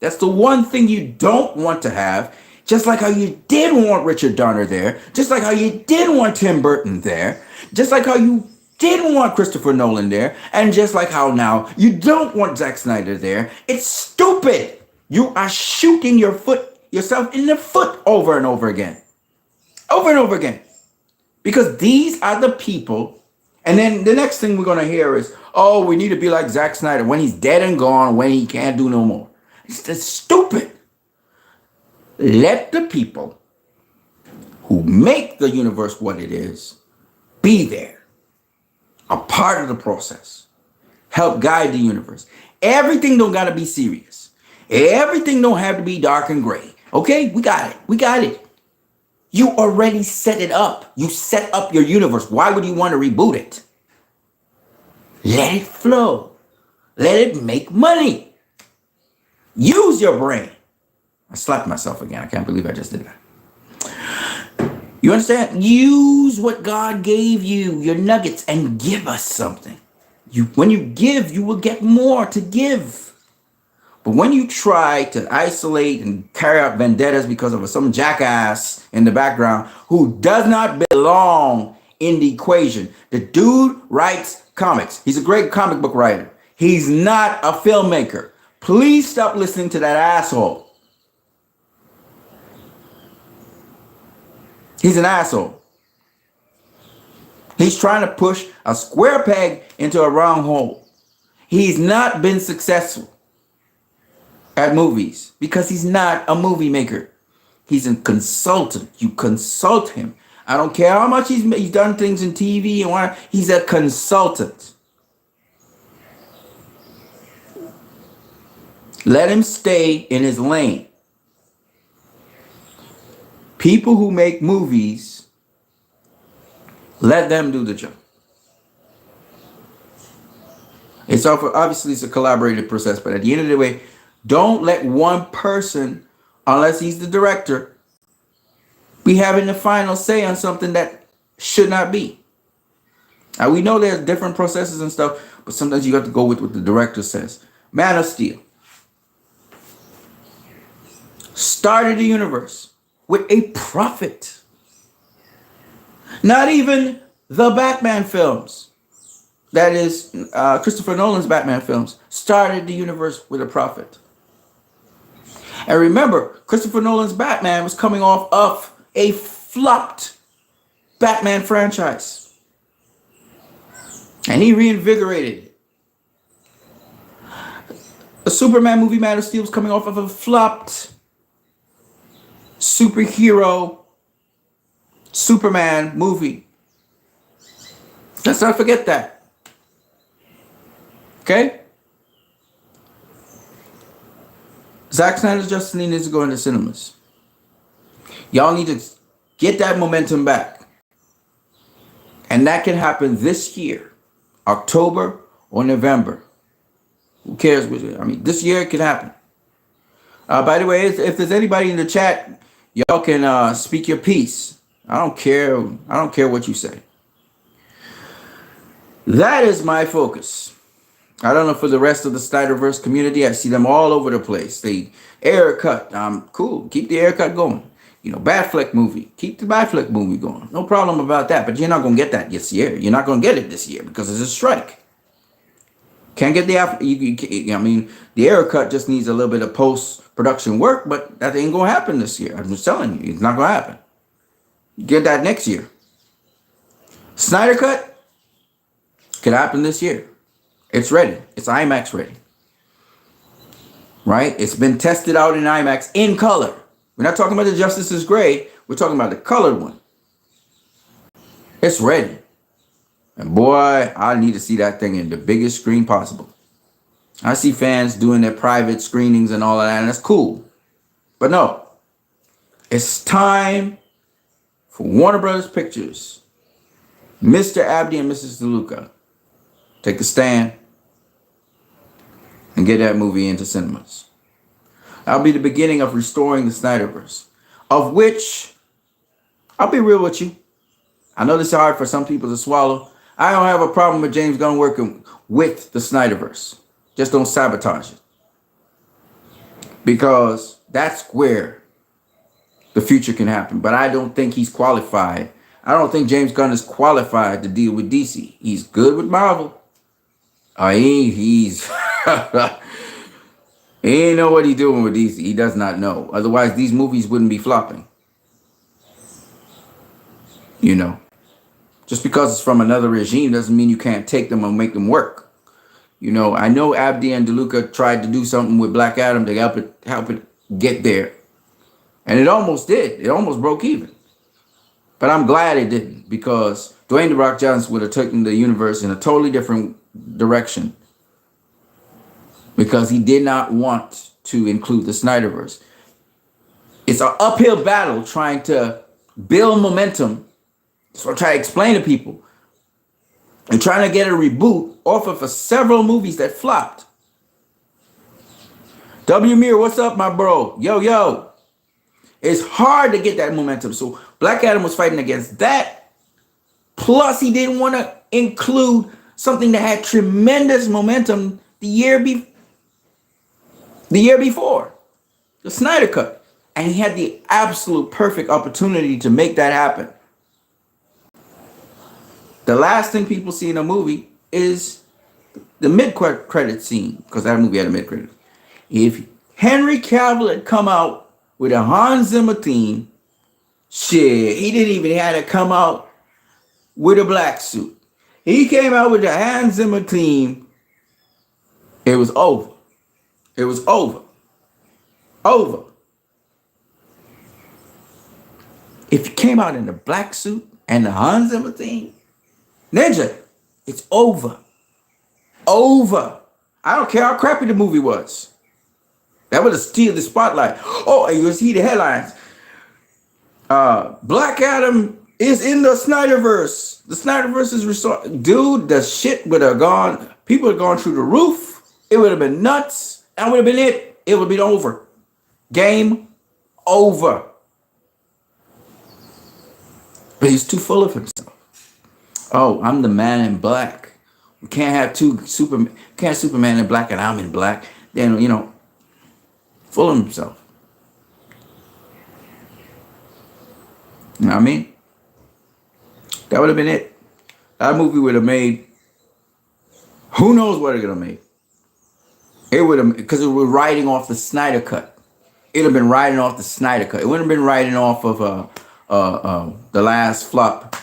That's the one thing you don't want to have. Just like how you did want Richard Donner there. Just like how you did want Tim Burton there. Just like how you did want Christopher Nolan there. And just like how now you don't want Zack Snyder there. It's stupid. You are shooting yourself in the foot over and over again. Over and over again. Because these are the people. And then the next thing we're going to hear is, oh, we need to be like Zack Snyder when he's dead and gone, when he can't do no more. It's just stupid. Let the people who make the universe what it is be there, a part of the process, help guide the universe. Everything don't got to be serious. Everything don't have to be dark and gray. Okay, we got it. We got it. You already set it up. You set up your universe. Why would you want to reboot it? Let it flow. Let it make money. Use your brain. I slapped myself again. I can't believe I just did that. You understand? Use what God gave you, your nuggets, and give us something. When you give, you will get more to give. But when you try to isolate and carry out vendettas because of some jackass in the background who does not belong in the equation, the dude writes comics. He's a great comic book writer. He's not a filmmaker. Please stop listening to that asshole. He's an asshole. He's trying to push a square peg into a round hole. He's not been successful at movies because he's not a movie maker. He's a consultant. You consult him. I don't care how much he's done things in TV and why. He's a consultant. Let him stay in his lane. People who make movies, let them do the job. Obviously it's a collaborative process, but at the end of the day, don't let one person, unless he's the director, be having the final say on something that should not be. Now we know there's different processes and stuff, but sometimes you have to go with what the director says. Man of Steel started the universe with a profit. Not even the Batman films, that is Christopher Nolan's Batman films, started the universe with a profit. And remember, Christopher Nolan's Batman was coming off of a flopped Batman franchise. And he reinvigorated it. The Superman movie, Man of Steel, was coming off of a flopped superhero Superman movie. Let's not forget that. Okay? Zack Snyder's Justice League needs to go into cinemas. Y'all need to get that momentum back. And that can happen this year, October or November. Who cares? I mean, this year it can happen. By the way, if there's anybody in the chat, y'all can speak your piece. I don't care. I don't care what you say. That is my focus. I don't know for the rest of the Snyderverse community. I see them all over the place. They air cut. Cool. Keep the air cut going. You know, Batfleck movie. Keep the Batfleck movie going. No problem about that. But you're not going to get that this year. You're not going to get it this year because it's a strike. Can't get the I mean, the air cut just needs a little bit of post-production work, but that ain't going to happen this year. I'm just telling you, it's not going to happen. Get that next year. Snyder cut could happen this year. It's ready. It's IMAX ready. Right? It's been tested out in IMAX in color. We're not talking about the Justice is Gray. We're talking about the colored one. It's ready. And boy, I need to see that thing in the biggest screen possible. I see fans doing their private screenings and all of that, and that's cool. But no, it's time for Warner Brothers Pictures, Mr. Abdi and Mrs. DeLuca, take a stand and get that movie into cinemas. That'll be the beginning of restoring the Snyderverse, of which I'll be real with you. I know this is hard for some people to swallow. I don't have a problem with James Gunn working with the Snyderverse. Just don't sabotage it. Because that's where the future can happen. But I don't think he's qualified. I don't think James Gunn is qualified to deal with DC. He's good with Marvel. He's he ain't know what he's doing with DC. He does not know. Otherwise, these movies wouldn't be flopping. You know. Just because it's from another regime doesn't mean you can't take them and make them work. You know, I know Abdi and DeLuca tried to do something with Black Adam to help it get there. And it almost did. It almost broke even. But I'm glad it didn't, because Dwayne "The Rock" Johnson would have taken the universe in a totally different direction, because he did not want to include the Snyderverse. It's an uphill battle trying to build momentum. So I try to explain to people, and trying to get a reboot off of several movies that flopped. W. Mir, what's up, my bro? Yo. It's hard to get that momentum. So Black Adam was fighting against that. Plus, he didn't want to include something that had tremendous momentum the year before, the Snyder Cut. And he had the absolute perfect opportunity to make that happen. The last thing people see in a movie is the mid-credit scene, because that movie had a mid-credit. If Henry Cavill had come out with a Hans Zimmer theme, shit, he didn't even have to come out with a black suit. He came out with the Hans Zimmer theme. It was over. It was over. Over. If you came out in the black suit and the Hans Zimmer theme, Ninja, it's over. Over. I don't care how crappy the movie was. That would have stealed the spotlight. Oh, and you see the headlines. Black Adam is in the Snyderverse. The Snyderverse is restored. Dude, the shit would have gone. People would have gone through the roof. It would have been nuts. That would have been it. It would have been over. Game over. But he's too full of himself. Oh, I'm the man in black. We can't have can't have Superman in black and I'm in black. Then, you know, full of himself. You know what I mean? That would have been it. That movie would have made, who knows what it would have made. It would have, because it was riding off the Snyder Cut. It would have been riding off the Snyder Cut. It wouldn't have been riding off of the last flop,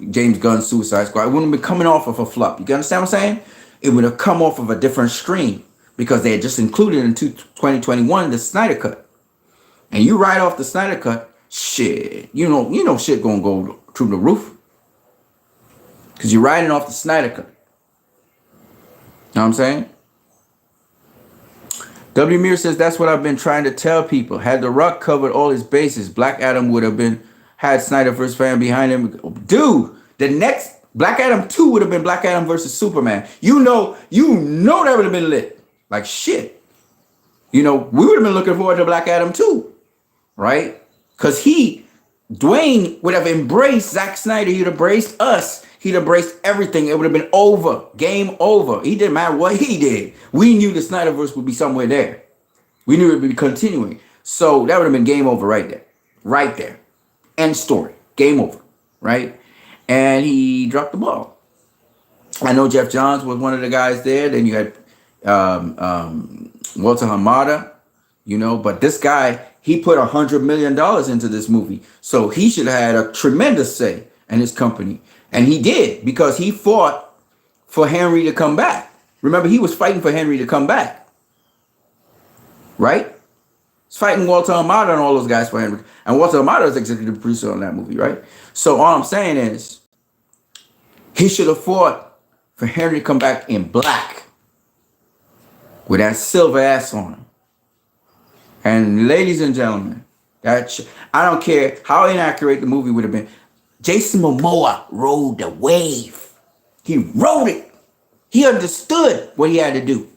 James Gunn's Suicide Squad. It wouldn't have been coming off of a flop. You understand what I'm saying? It would have come off of a different stream, because they had just included in 2021 the Snyder Cut. And you ride off the Snyder Cut, shit, you know shit gonna go through the roof. Because you're riding off the Snyder Cut. Know what I'm saying? W. Mir says, that's what I've been trying to tell people. Had The Rock covered all his bases, Black Adam would have had Snyderverse fan behind him. Dude, the next Black Adam 2 would have been Black Adam versus Superman. You know that would have been lit. Like shit. You know, we would have been looking forward to Black Adam 2. Right? Because Dwayne would have embraced Zack Snyder. He'd have embraced us. He'd embraced everything. It would have been over. Game over. He didn't matter what he did. We knew the Snyderverse would be somewhere there. We knew it would be continuing. So that would have been game over right there. Right there. End story. Game over. Right? And he dropped the ball. I know Jeff Johns was one of the guys there. Then you had Walter Hamada, you know, but this guy, he put $100 million into this movie. So he should have had a tremendous say in his company. And he did, because he fought for Henry to come back. Remember, he was fighting for Henry to come back. Right? He's fighting Walter Hamada and all those guys for Henry. And Walter Hamada is executive producer on that movie, right? So all I'm saying is, he should have fought for Henry to come back in black, with that silver ass on him. And ladies and gentlemen, I don't care how inaccurate the movie would have been. Jason Momoa rode the wave. He rode it. He understood what he had to do.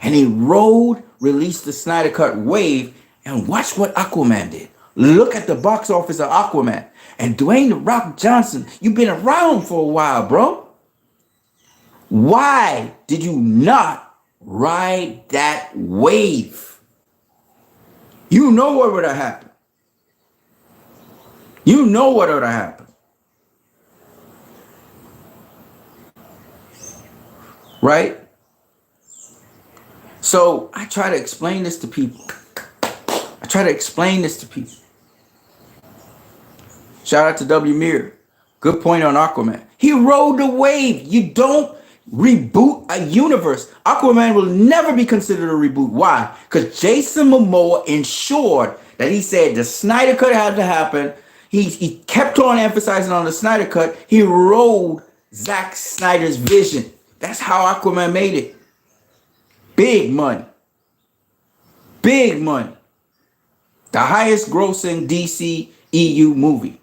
And he released the Snyder Cut wave, and watch what Aquaman did. Look at the box office of Aquaman. And Dwayne "The Rock" Johnson, you've been around for a while, bro. Why did you not ride that wave? You know what would have happened. You know what would have happened. Right? So I try to explain this to people. Shout out to W. Mir. Good point on Aquaman. He rode the wave. You don't reboot a universe. Aquaman will never be considered a reboot. Why? Because Jason Momoa ensured that he said the Snyder Cut had to happen. He kept on emphasizing on the Snyder Cut. He rode Zack Snyder's vision. That's how Aquaman made it. Big money. Big money. The highest grossing DC EU movie.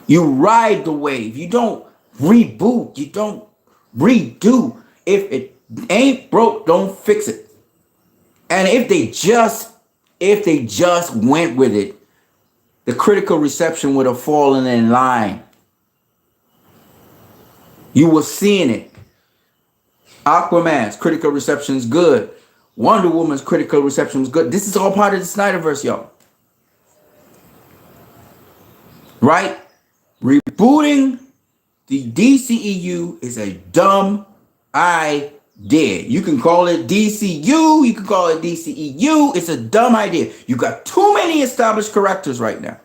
You ride the wave. You don't reboot. You don't redo. If it ain't broke, don't fix it. And if they just went with it, the critical reception would have fallen in line. You were seeing it. Aquaman's critical reception is good. Wonder Woman's critical reception was good. This is all part of the Snyderverse, y'all. Right? Rebooting the DCEU is a dumb idea. You can call it DCU. You can call it DCEU. It's a dumb idea. You got too many established characters right now.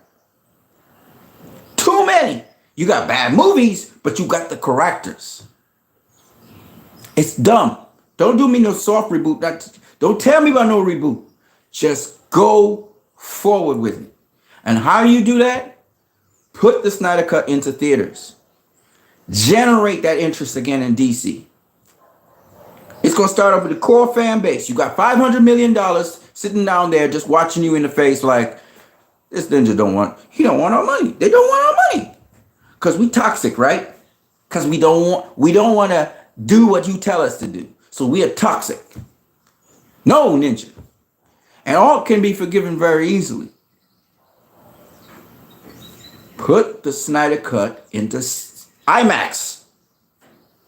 Too many. You got bad movies, but you got the characters. It's dumb. Don't do me no soft reboot. Don't tell me about no reboot. Just go forward with it. And how do you do that? Put the Snyder Cut into theaters. Generate that interest again in DC. It's going to start off with the core fan base. You got $500 million sitting down there just watching you in the face like, this ninja he don't want our money. They don't want our money. Because we toxic, right? Because we don't want to do what you tell us to do. So we are toxic. No, ninja. And all can be forgiven very easily. Put the Snyder Cut into IMAX.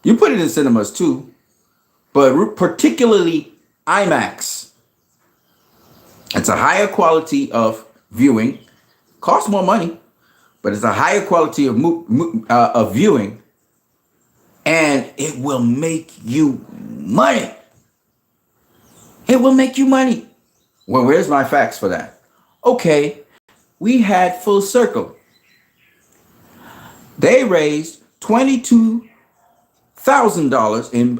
You put it in cinemas too, but particularly IMAX. It's a higher quality of viewing. Costs more money, but it's a higher quality of viewing. And it will make you money. It will make you money. Well, where's my facts for that? Okay, we had Full Circle. They raised $22,000 in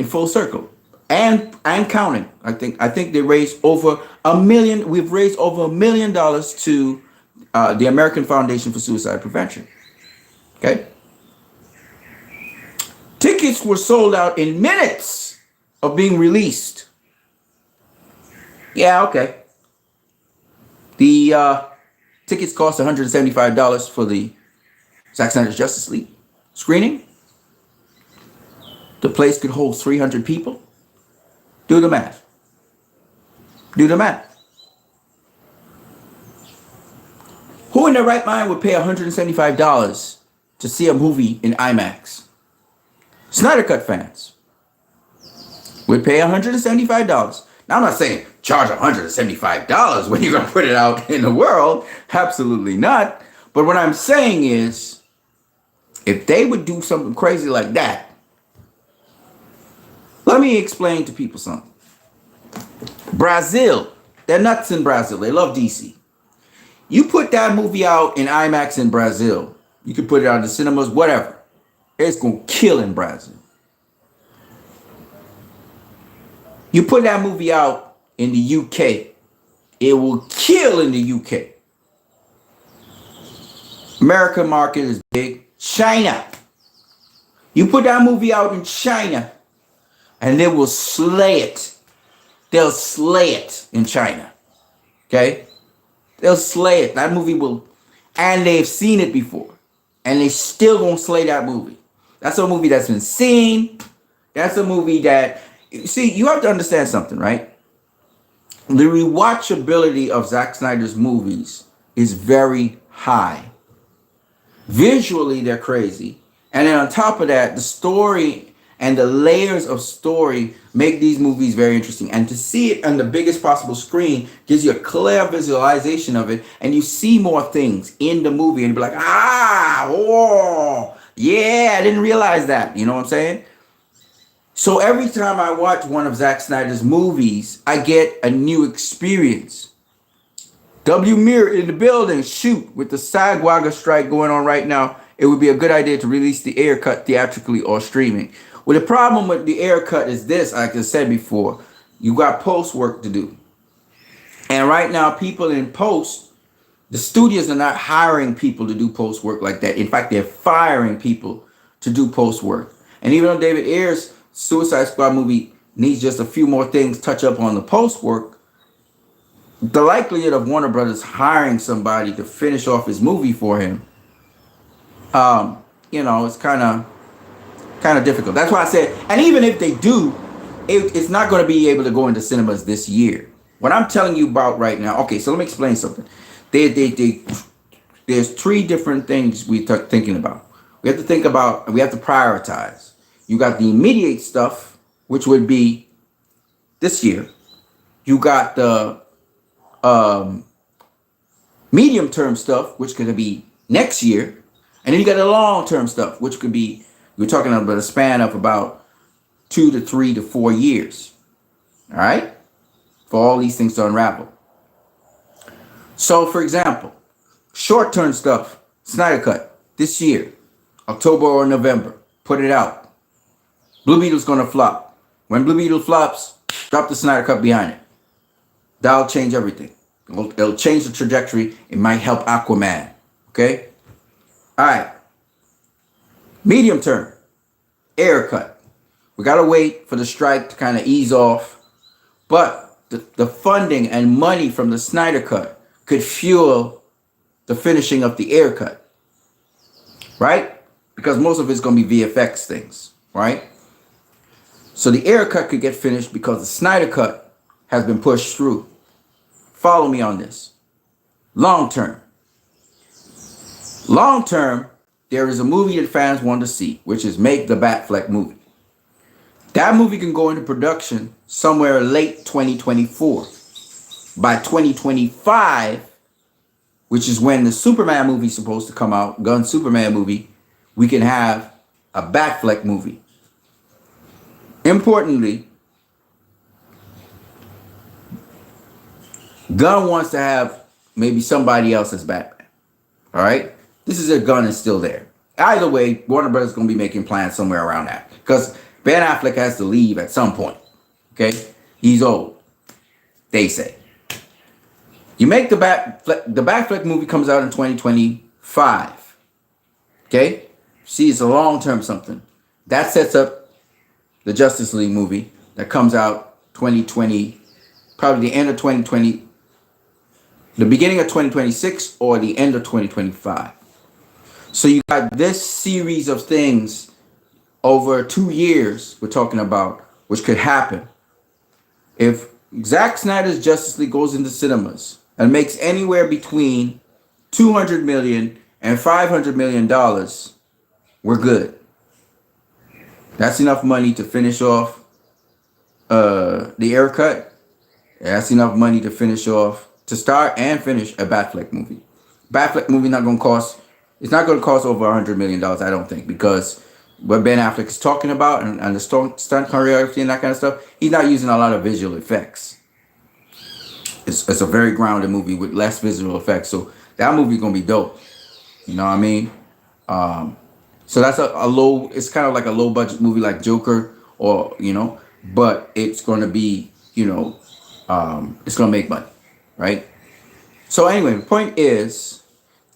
Full Circle and counting. I think they raised over $1 million. We've raised over $1 million to the American Foundation for Suicide Prevention. Okay. Tickets were sold out in minutes of being released. Yeah, okay. The tickets cost $175 for the Zack Snyder's Justice League screening. The place could hold 300 people. Do the math. Who in their right mind would pay $175 to see a movie in IMAX? Snyder Cut fans would pay $175. Now, I'm not saying charge $175 when you're going to put it out in the world. Absolutely not. But what I'm saying is, if they would do something crazy like that, let me explain to people something. Brazil, they're nuts in Brazil. They love DC. You put that movie out in IMAX in Brazil, you can put it out in the cinemas, whatever. It's going to kill in Brazil. You put that movie out in the UK, it will kill in the UK. American market is big. China. You put that movie out in China, and they will slay it. They'll slay it in China. Okay? They'll slay it. That movie will, and they've seen it before. And they still gonna slay that movie. That's a movie that's been seen. That's a movie that, see, you have to understand something, right? the rewatchability of Zack Snyder's movies is very high. Visually, they're crazy. And then on top of that, the story and the layers of story make these movies very interesting. And to see it on the biggest possible screen gives you a clear visualization of it. And you see more things in the movie. And you be like, oh, yeah, I didn't realize that. You know what I'm saying? So every time I watch one of Zack Snyder's movies, I get a new experience. W Mirror in the building. Shoot, with the SAG-AFTRA strike going on right now, it would be a good idea to release the Air Cut theatrically or streaming. Well, the problem with the Air Cut is this, like I said before, you got post work to do. And right now, people in post, the studios are not hiring people to do post work like that. In fact, they're firing people to do post work. And even though David Ayer's Suicide Squad movie needs just a few more things touch up on the post work, the likelihood of Warner Brothers hiring somebody to finish off his movie for him, it's kind of difficult. That's why I said, and even if they do, it's not going to be able to go into cinemas this year. What I'm telling you about right now, okay, so let me explain something. There's three different things we're thinking about. We have to prioritize. You got the immediate stuff, which would be this year. You got the medium term stuff, which could be next year. And then you got the long term stuff, which could be, we're talking about a span of about 2 to 3 to 4 years. All right? For all these things to unravel. So, for example, short term stuff, Snyder Cut, this year, October or November, put it out. Blue Beetle's going to flop. When Blue Beetle flops, drop the Snyder Cut behind it. That'll change everything. It'll change the trajectory. It might help Aquaman. Okay? All right. Medium term. Air Cut. We got to wait for the strike to kind of ease off. But the funding and money from the Snyder Cut could fuel the finishing of the Air Cut. Right? Because most of it's going to be VFX things. Right? So the Air Cut could get finished because the Snyder Cut has been pushed through. Follow me on this. Long term. Long term, there is a movie that fans want to see, which is Make the Batfleck movie. That movie can go into production somewhere late 2024. By 2025, which is when the Superman movie is supposed to come out, Gunn Superman movie, we can have a Batfleck movie. Importantly, Gunn wants to have maybe somebody else as Batman. All right? This is if Gunn is still there. Either way, Warner Brothers is going to be making plans somewhere around that. Because Ben Affleck has to leave at some point. Okay? He's old. They say. You make the Batfleck movie comes out in 2025. Okay? See, it's a long-term something. That sets up the Justice League movie that comes out 2020, probably the end of 2020, the beginning of 2026 or the end of 2025. So you got this series of things over 2 years we're talking about, which could happen. If Zack Snyder's Justice League goes into cinemas and makes anywhere between $200 million and $500 million, we're good. That's enough money to finish off the Air Cut. That's enough money to finish off, to start and finish a Batfleck movie. Batfleck movie it's not going to cost over $100 million, I don't think, because what Ben Affleck is talking about and the stunt choreography and that kind of stuff, he's not using a lot of visual effects. It's a very grounded movie with less visual effects. So that movie's going to be dope. You know what I mean? So that's a low, it's kind of like a low budget movie like Joker or, but it's going to be, it's going to make money, right? So anyway, the point is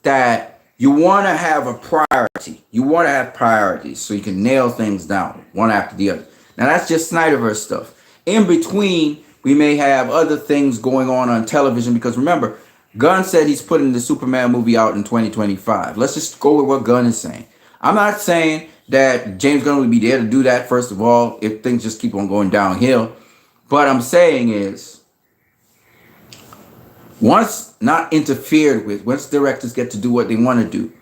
that you want to have a priority. You want to have priorities so you can nail things down one after the other. Now that's just Snyderverse stuff. In between, we may have other things going on television because remember, Gunn said he's putting the Superman movie out in 2025. Let's just go with what Gunn is saying. I'm not saying that James Gunn will be there to do that, first of all, if things just keep on going downhill. But I'm saying is Once not interfered with, once directors get to do what they want to do,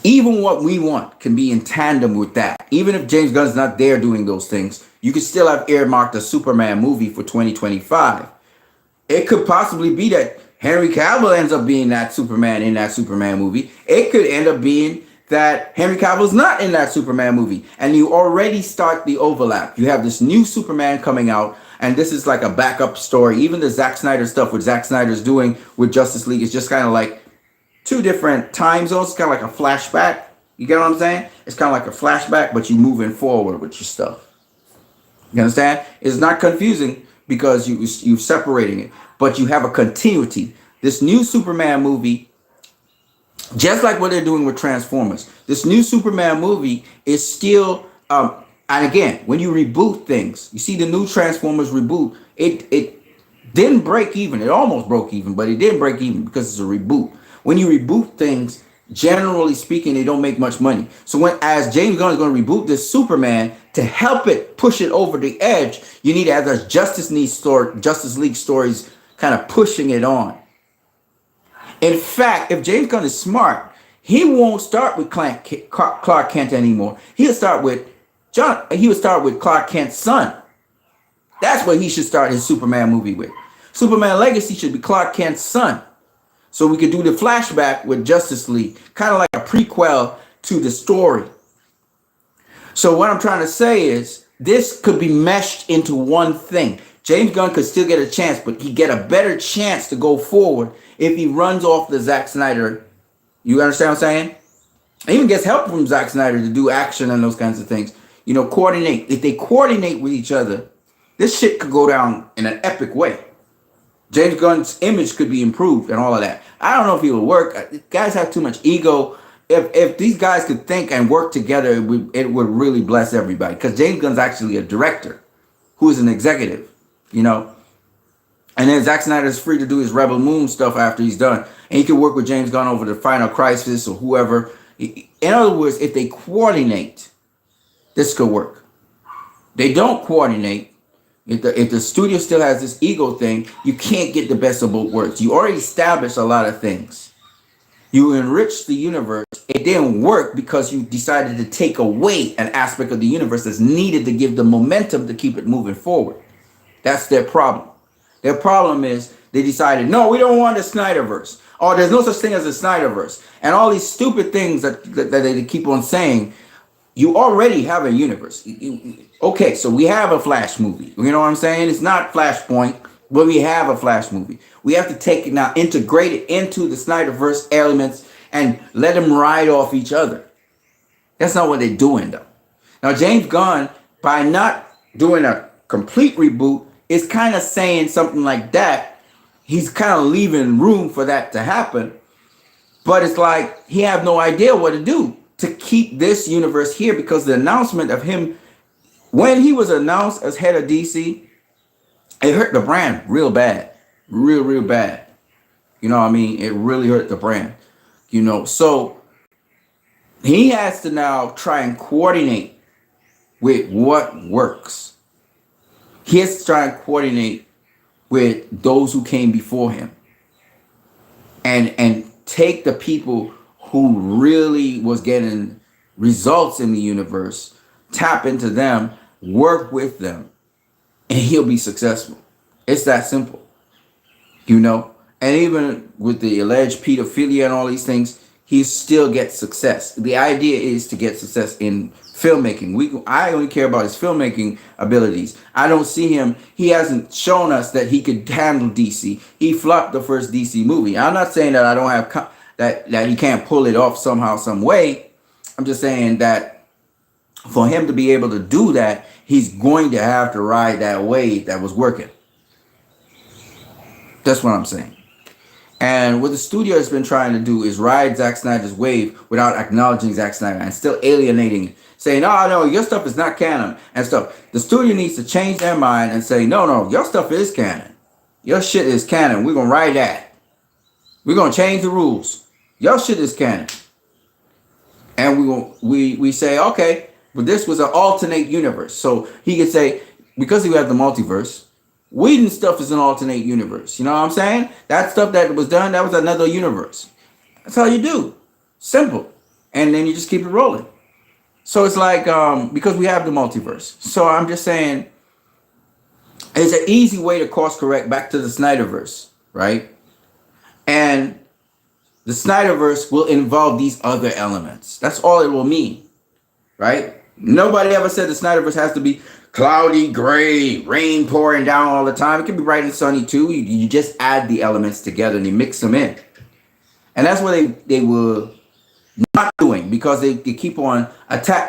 even what we want can be in tandem with that. Even if James Gunn's not there doing those things, you could still have earmarked a Superman movie for 2025. It could possibly be that Henry Cavill ends up being that Superman in that Superman movie. It could end up being that Henry Cavill's not in that Superman movie. And you already start the overlap. You have this new Superman coming out, and this is like a backup story. Even the Zack Snyder stuff, what Zack Snyder's doing with Justice League, is just kind of like two different time zones. It's kind of like a flashback. You get what I'm saying? It's kind of like a flashback, but you're moving forward with your stuff. You understand? It's not confusing because you're separating it, but you have a continuity. This new Superman movie, just like what they're doing with Transformers, this new Superman movie is still, and again, when you reboot things, you see the new Transformers reboot, it didn't break even. It almost broke even, but it didn't break even because it's a reboot. When you reboot things, generally speaking, they don't make much money. So as James Gunn is going to reboot this Superman, to help it push it over the edge, you need to have those Justice League stories kind of pushing it on. In fact, if James Gunn is smart, he won't start with Clark Kent anymore. He'll start with He would start with Clark Kent's son. That's what he should start his Superman movie with. Superman Legacy should be Clark Kent's son. So we could do the flashback with Justice League, kind of like a prequel to the story. So what I'm trying to say is this could be meshed into one thing. James Gunn could still get a chance, but he get a better chance to go forward if he runs off the Zack Snyder. You understand what I'm saying? He even gets help from Zack Snyder to do action and those kinds of things. You know, coordinate. If they coordinate with each other, this shit could go down in an epic way. James Gunn's image could be improved and all of that. I don't know if it will work. Guys have too much ego. If these guys could think and work together, it would really bless everybody. Because James Gunn's actually a director who is an executive, you know. And then Zack Snyder's free to do his Rebel Moon stuff after he's done. And he could work with James Gunn over the Final Crisis or whoever. In other words, if they coordinate, this could work. They don't coordinate. If the studio still has this ego thing, you can't get the best of both worlds. You already established a lot of things. You enriched the universe. It didn't work because you decided to take away an aspect of the universe that's needed to give the momentum to keep it moving forward. That's their problem. Their problem is they decided, no, we don't want the Snyderverse. Or there's no such thing as a Snyderverse. And all these stupid things that they keep on saying. You already have a universe. Okay, so we have a Flash movie. You know what I'm saying? It's not Flashpoint, but we have a Flash movie. We have to take it now, integrate it into the Snyderverse elements, and let them ride off each other. That's not what they're doing, though. Now, James Gunn, by not doing a complete reboot, is kind of saying something like that. He's kind of leaving room for that to happen. But it's like he have no idea what to do to keep this universe here, because the announcement of him, when he was announced as head of DC, it hurt the brand real bad. Real bad. You know what I mean? It really hurt the brand. You know, so he has to now try and coordinate with what works. He has to try and coordinate with those who came before him. And take the people who really was getting results in the universe, tap into them, work with them, and he'll be successful. It's that simple, you know. And even with the alleged pedophilia and all these things, he still gets success. The idea is to get success in filmmaking. I only care about his filmmaking abilities. I don't see him. He hasn't shown us that he could handle DC. He flopped the first DC movie. I'm not saying that I don't have that he can't pull it off somehow, some way. I'm just saying that for him to be able to do that, he's going to have to ride that wave that was working. That's what I'm saying. And what the studio has been trying to do is ride Zack Snyder's wave without acknowledging Zack Snyder and still alienating it. Saying, oh, no, your stuff is not canon and stuff. The studio needs to change their mind and say, no, your stuff is canon. Your shit is canon. We're going to ride that. We're going to change the rules. Your shit is canon. And we say, okay, but this was an alternate universe. So he could say, because we have the multiverse, Whedon stuff is an alternate universe. You know what I'm saying? That stuff that was done, that was another universe. That's how you do. Simple. And then you just keep it rolling. So it's like, because we have the multiverse. So I'm just saying, it's an easy way to course correct back to the Snyderverse, right? And the Snyderverse will involve these other elements. That's all it will mean, right? Nobody ever said the Snyderverse has to be cloudy, gray, rain pouring down all the time. It can be bright and sunny too. You just add the elements together and you mix them in. And that's what they were not doing, because they keep on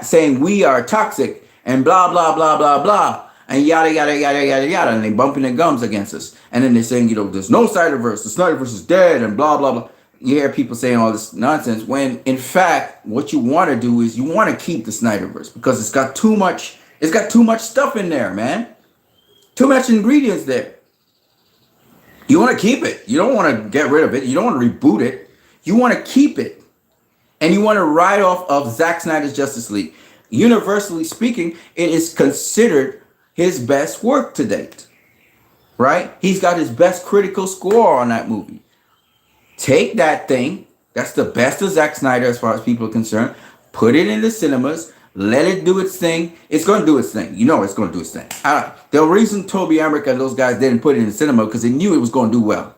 saying we are toxic and blah, blah, blah, blah, blah. And yada, yada, yada, yada, yada. And they bumping their gums against us. And then they're saying, there's no Snyderverse. The Snyderverse is dead and blah, blah, blah. You hear people saying all this nonsense when in fact what you want to do is you want to keep the Snyderverse because it's got too much stuff in there, man. Too much ingredients there. You want to keep it. You don't want to get rid of it. You don't want to reboot it. You want to keep it. And you want to ride off of Zack Snyder's Justice League. Universally speaking, it is considered his best work to date. Right? He's got his best critical score on that movie. Take that thing, that's the best of Zack Snyder as far as people are concerned, put it in the cinemas, let it do its thing. It's going to do its thing. It's going to do its thing. The reason Toby Emmerich and those guys didn't put it in the cinema because they knew it was going to do well.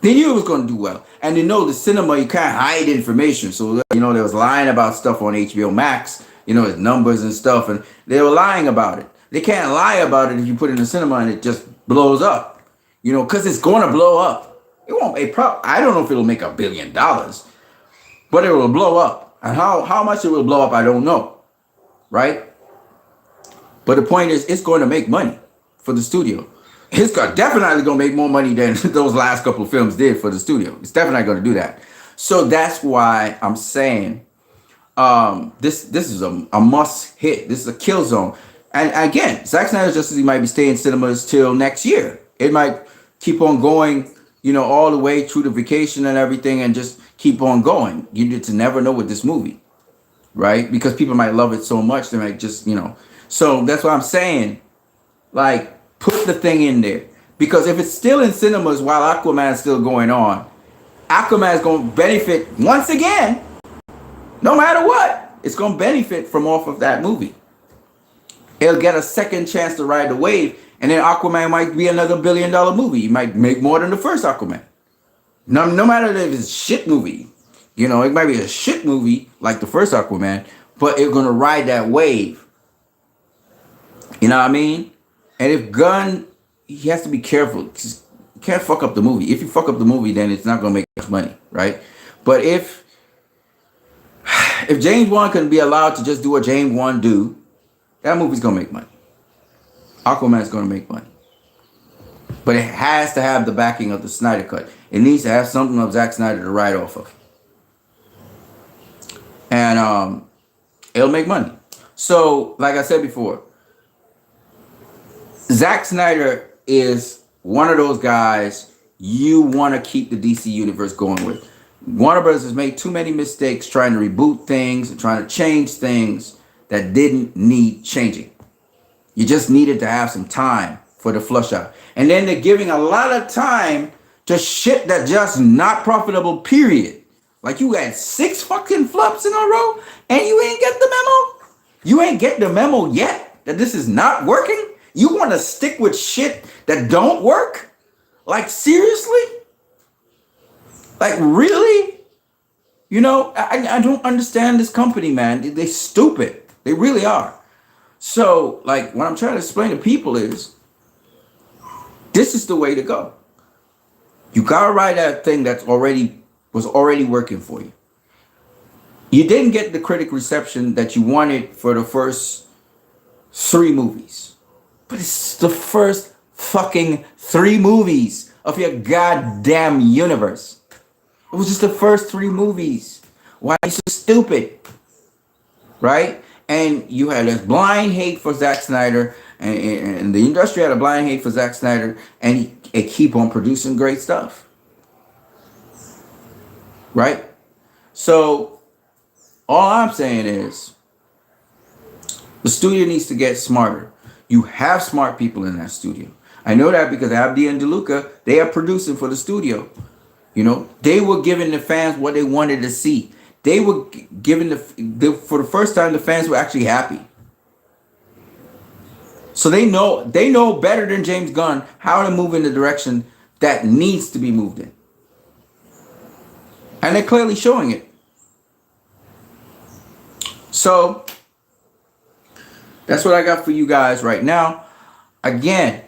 They knew it was going to do well. And they know the cinema, you can't hide information. So, they was lying about stuff on HBO Max, its numbers and stuff, and they were lying about it. They can't lie about it if you put it in the cinema and it just blows up, because it's going to blow up. It won't. I don't know if it'll make $1 billion, but it will blow up. And how much it will blow up, I don't know, right? But the point is, it's going to make money for the studio. It's definitely going to make more money than those last couple of films did for the studio. It's definitely going to do that. So that's why I'm saying this is a must hit. This is a kill zone. And again, Zack Snyder's Justice League might be staying in cinemas till next year. It might keep on going, all the way through the vacation and everything, and just keep on going. You need to never know with this movie, right? Because people might love it so much, they might just, So that's what I'm saying. Like, put the thing in there. Because if it's still in cinemas while Aquaman's still going on, Aquaman's going to benefit once again. No matter what, it's going to benefit from off of that movie. It'll get a second chance to ride the wave. And then Aquaman might be another $1 billion movie. You might make more than the first Aquaman. No matter if it's a shit movie. It might be a shit movie like the first Aquaman, but it's going to ride that wave. You know what I mean? And if Gunn, he has to be careful. You can't fuck up the movie. If you fuck up the movie, then it's not going to make much money, right? But if James Wan can be allowed to just do what James Wan do, that movie's going to make money. Aquaman's going to make money. But it has to have the backing of the Snyder Cut. It needs to have something of Zack Snyder to ride off of. And it'll make money. So, like I said before, Zack Snyder is one of those guys you want to keep the DC universe going with. Warner Bros. Has made too many mistakes trying to reboot things and trying to change things that didn't need changing. You just needed to have some time for the flush out. And then they're giving a lot of time to shit that just not profitable, period. Like you had 6 fucking flops in a row and you ain't get the memo? You ain't get the memo yet that this is not working? You want to stick with shit that don't work? Like seriously? Like really? I don't understand this company, man. They're stupid. They really are. So, like, what I'm trying to explain to people is, this is the way to go. You gotta ride that thing that was already working for you. You didn't get the critic reception that you wanted for the first 3 movies. But it's the first fucking 3 movies of your goddamn universe. It was just the first 3 movies. Why are you so stupid? Right? And you had this blind hate for Zack Snyder, and the industry had a blind hate for Zack Snyder, and he keep on producing great stuff. Right? So, all I'm saying is, the studio needs to get smarter. You have smart people in that studio. I know that because Abdi and DeLuca, they are producing for the studio. You know, they were giving the fans what they wanted to see. They were giving for the first time, the fans were actually happy. So they know better than James Gunn how to move in the direction that needs to be moved in. And they're clearly showing it. So that's what I got for you guys right now. Again,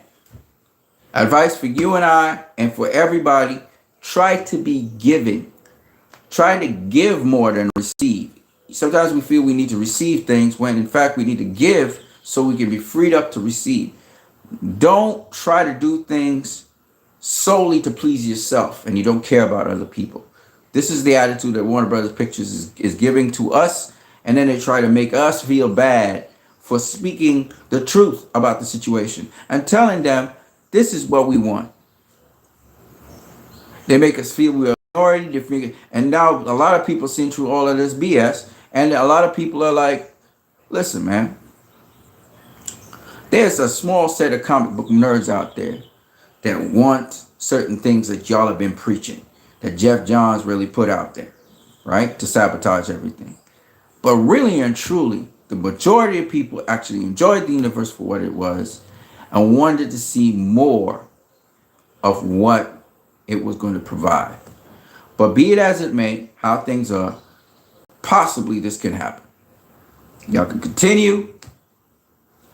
advice for you and I and for everybody, try to be giving. Try to give more than receive. Sometimes we feel we need to receive things when in fact we need to give so we can be freed up to receive. Don't try to do things solely to please yourself and you don't care about other people. This is the attitude that Warner Brothers Pictures is giving to us, and then they try to make us feel bad for speaking the truth about the situation and telling them this is what we want. They make us feel we are minority, and now a lot of people seen through all of this BS, and a lot of people are like, listen, man, there's a small set of comic book nerds out there that want certain things that y'all have been preaching, that Jeff Johns really put out there, right, to sabotage everything. But really and truly, the majority of people actually enjoyed the universe for what it was and wanted to see more of what it was going to provide. But be it as it may, how things are, possibly this can happen. Y'all can continue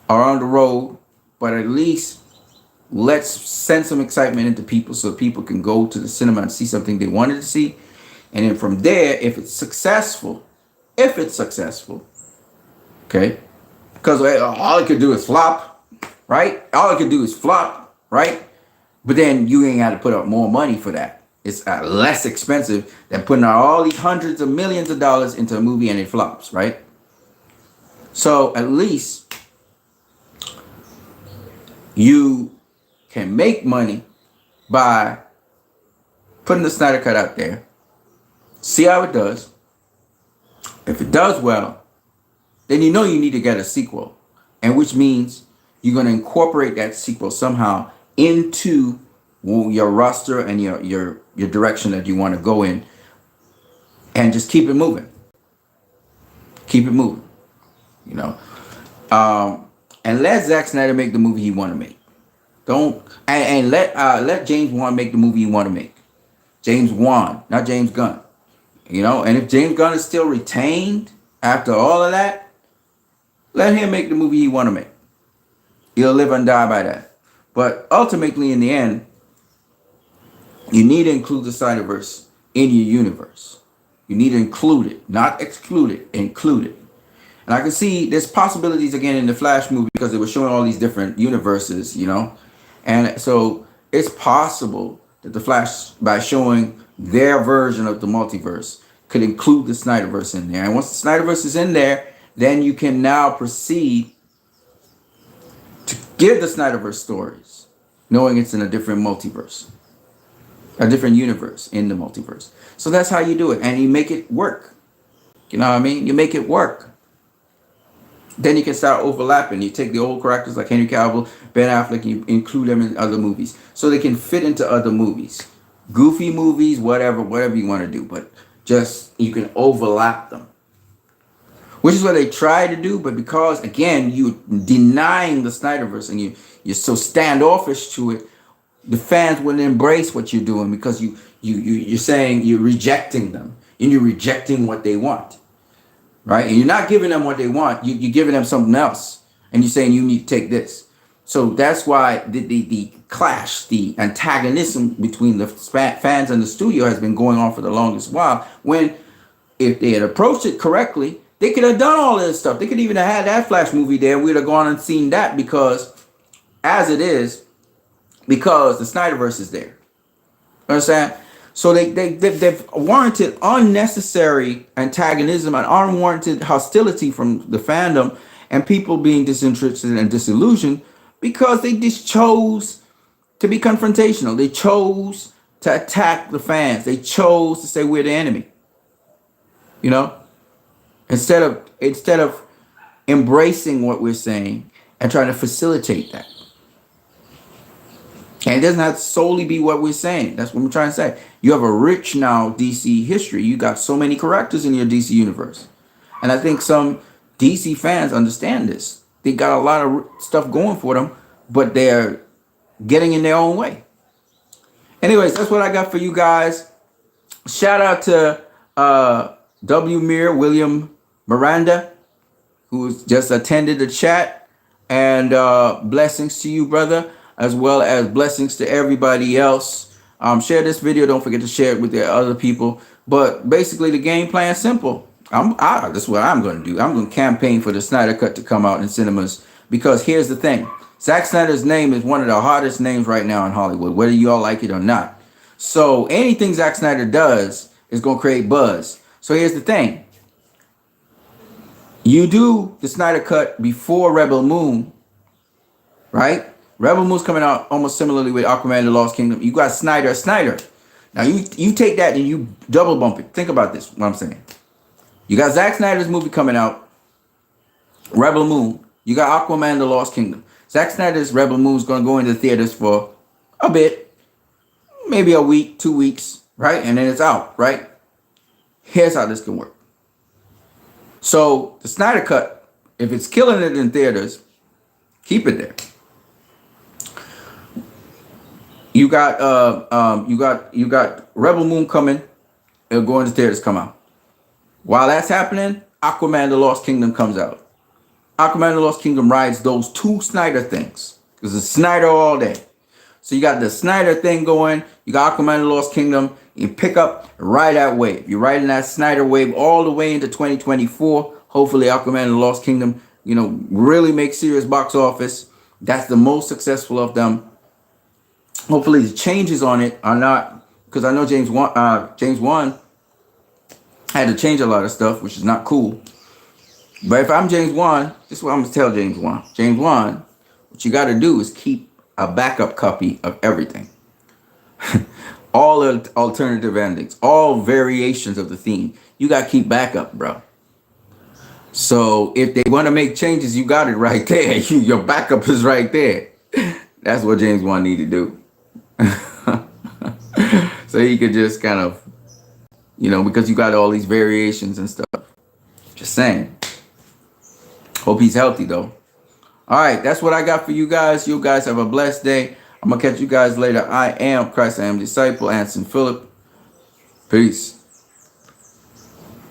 or on the road, but at least let's send some excitement into people so people can go to the cinema and see something they wanted to see. And then from there, if it's successful, okay, because all it could do is flop, right? All it could do is flop, right? But then you ain't got to put up more money for that. It's less expensive than putting out all these hundreds of millions of dollars into a movie and it flops, right? So at least you can make money by putting the Snyder Cut out there. See how it does. If it does well, then you know you need to get a sequel, and which means you're going to incorporate that sequel somehow into your roster and your direction that you want to go in, and just keep it moving. Keep it moving, you know. And let Zack Snyder make the movie he want to make. Don't and let James Wan make the movie he want to make. James Wan, not James Gunn. You know, and if James Gunn is still retained after all of that, let him make the movie he want to make. He'll live and die by that. But ultimately, in the end, you need to include the Snyderverse in your universe. You need to include it, not exclude it, include it. And I can see there's possibilities again in the Flash movie because they were showing all these different universes, you know. And so it's possible that the Flash, by showing their version of the multiverse, could include the Snyderverse in there. And once the Snyderverse is in there, then you can now proceed to give the Snyderverse stories, knowing it's in a different multiverse, a different universe in the multiverse. So that's how you do it. And you make it work. You know what I mean? You make it work. Then you can start overlapping. You take the old characters like Henry Cavill, Ben Affleck, and you include them in other movies so they can fit into other movies, goofy movies, whatever you want to do. But just you can overlap them, which is what they try to do. But because again you're denying the Snyderverse and you're so standoffish to it, the fans wouldn't embrace what you're doing because you're saying you're rejecting them and you're rejecting what they want. Right? And you're not giving them what they want. You're giving them something else. And you're saying you need to take this. So that's why the clash, the antagonism between the fans and the studio has been going on for the longest while. When if they had approached it correctly, they could have done all this stuff. They could even have had that Flash movie there. We'd have gone and seen that because as it is, because the Snyderverse is there. Understand? So they've warranted unnecessary antagonism and unwarranted hostility from the fandom and people being disinterested and disillusioned because they just chose to be confrontational. They chose to attack the fans. They chose to say we're the enemy. You know, instead of embracing what we're saying and trying to facilitate that. And it doesn't have to solely be what we're saying. That's what I'm trying to say. You have a rich now DC history. You got so many characters in your DC universe. And I think some DC fans understand this. They got a lot of stuff going for them, but they're getting in their own way. Anyways, that's what I got for you guys. Shout out to W. Mir William Miranda, who's just attended the chat. And blessings to you, brother, as well as blessings to everybody else. Share this video. Don't forget to share it with the other people. But basically, the game plan is simple. That's what I'm going to do. I'm going to campaign for the Snyder Cut to come out in cinemas. Because here's the thing. Zack Snyder's name is one of the hardest names right now in Hollywood, whether you all like it or not. So anything Zack Snyder does is going to create buzz. So here's the thing. You do the Snyder Cut before Rebel Moon, right? Rebel Moon's coming out almost similarly with Aquaman and the Lost Kingdom. You got Snyder. Now you take that and you double bump it. Think about this, what I'm saying. You got Zack Snyder's movie coming out, Rebel Moon. You got Aquaman and the Lost Kingdom. Zack Snyder's Rebel Moon is going to go into theaters for a bit, maybe a week, 2 weeks, right? And then it's out, right? Here's how this can work. So the Snyder Cut, if it's killing it in theaters, keep it there. You got Rebel Moon coming. It'll go into theaters, come out. While that's happening, Aquaman the Lost Kingdom comes out. Aquaman the Lost Kingdom rides those two Snyder things. Because it's Snyder all day. So you got the Snyder thing going. You got Aquaman the Lost Kingdom. You pick up, ride that wave. You're riding that Snyder wave all the way into 2024. Hopefully Aquaman the Lost Kingdom, really makes serious box office. That's the most successful of them. Hopefully the changes on it are not, because I know James Wan had to change a lot of stuff, which is not cool. But if I'm James Wan, this is what I'm going to tell James Wan. James Wan, what you got to do is keep a backup copy of everything. All alternative endings, all variations of the theme. You got to keep backup, bro. So if they want to make changes, you got it right there. Your backup is right there. That's what James Wan need to do. So he could just kind of, because you got all these variations and stuff. Just saying. Hope he's healthy, though. All right, that's what I got for you guys. You guys have a blessed day. I'm going to catch you guys later. I am Christ, I am disciple, Anson Phillip. Peace.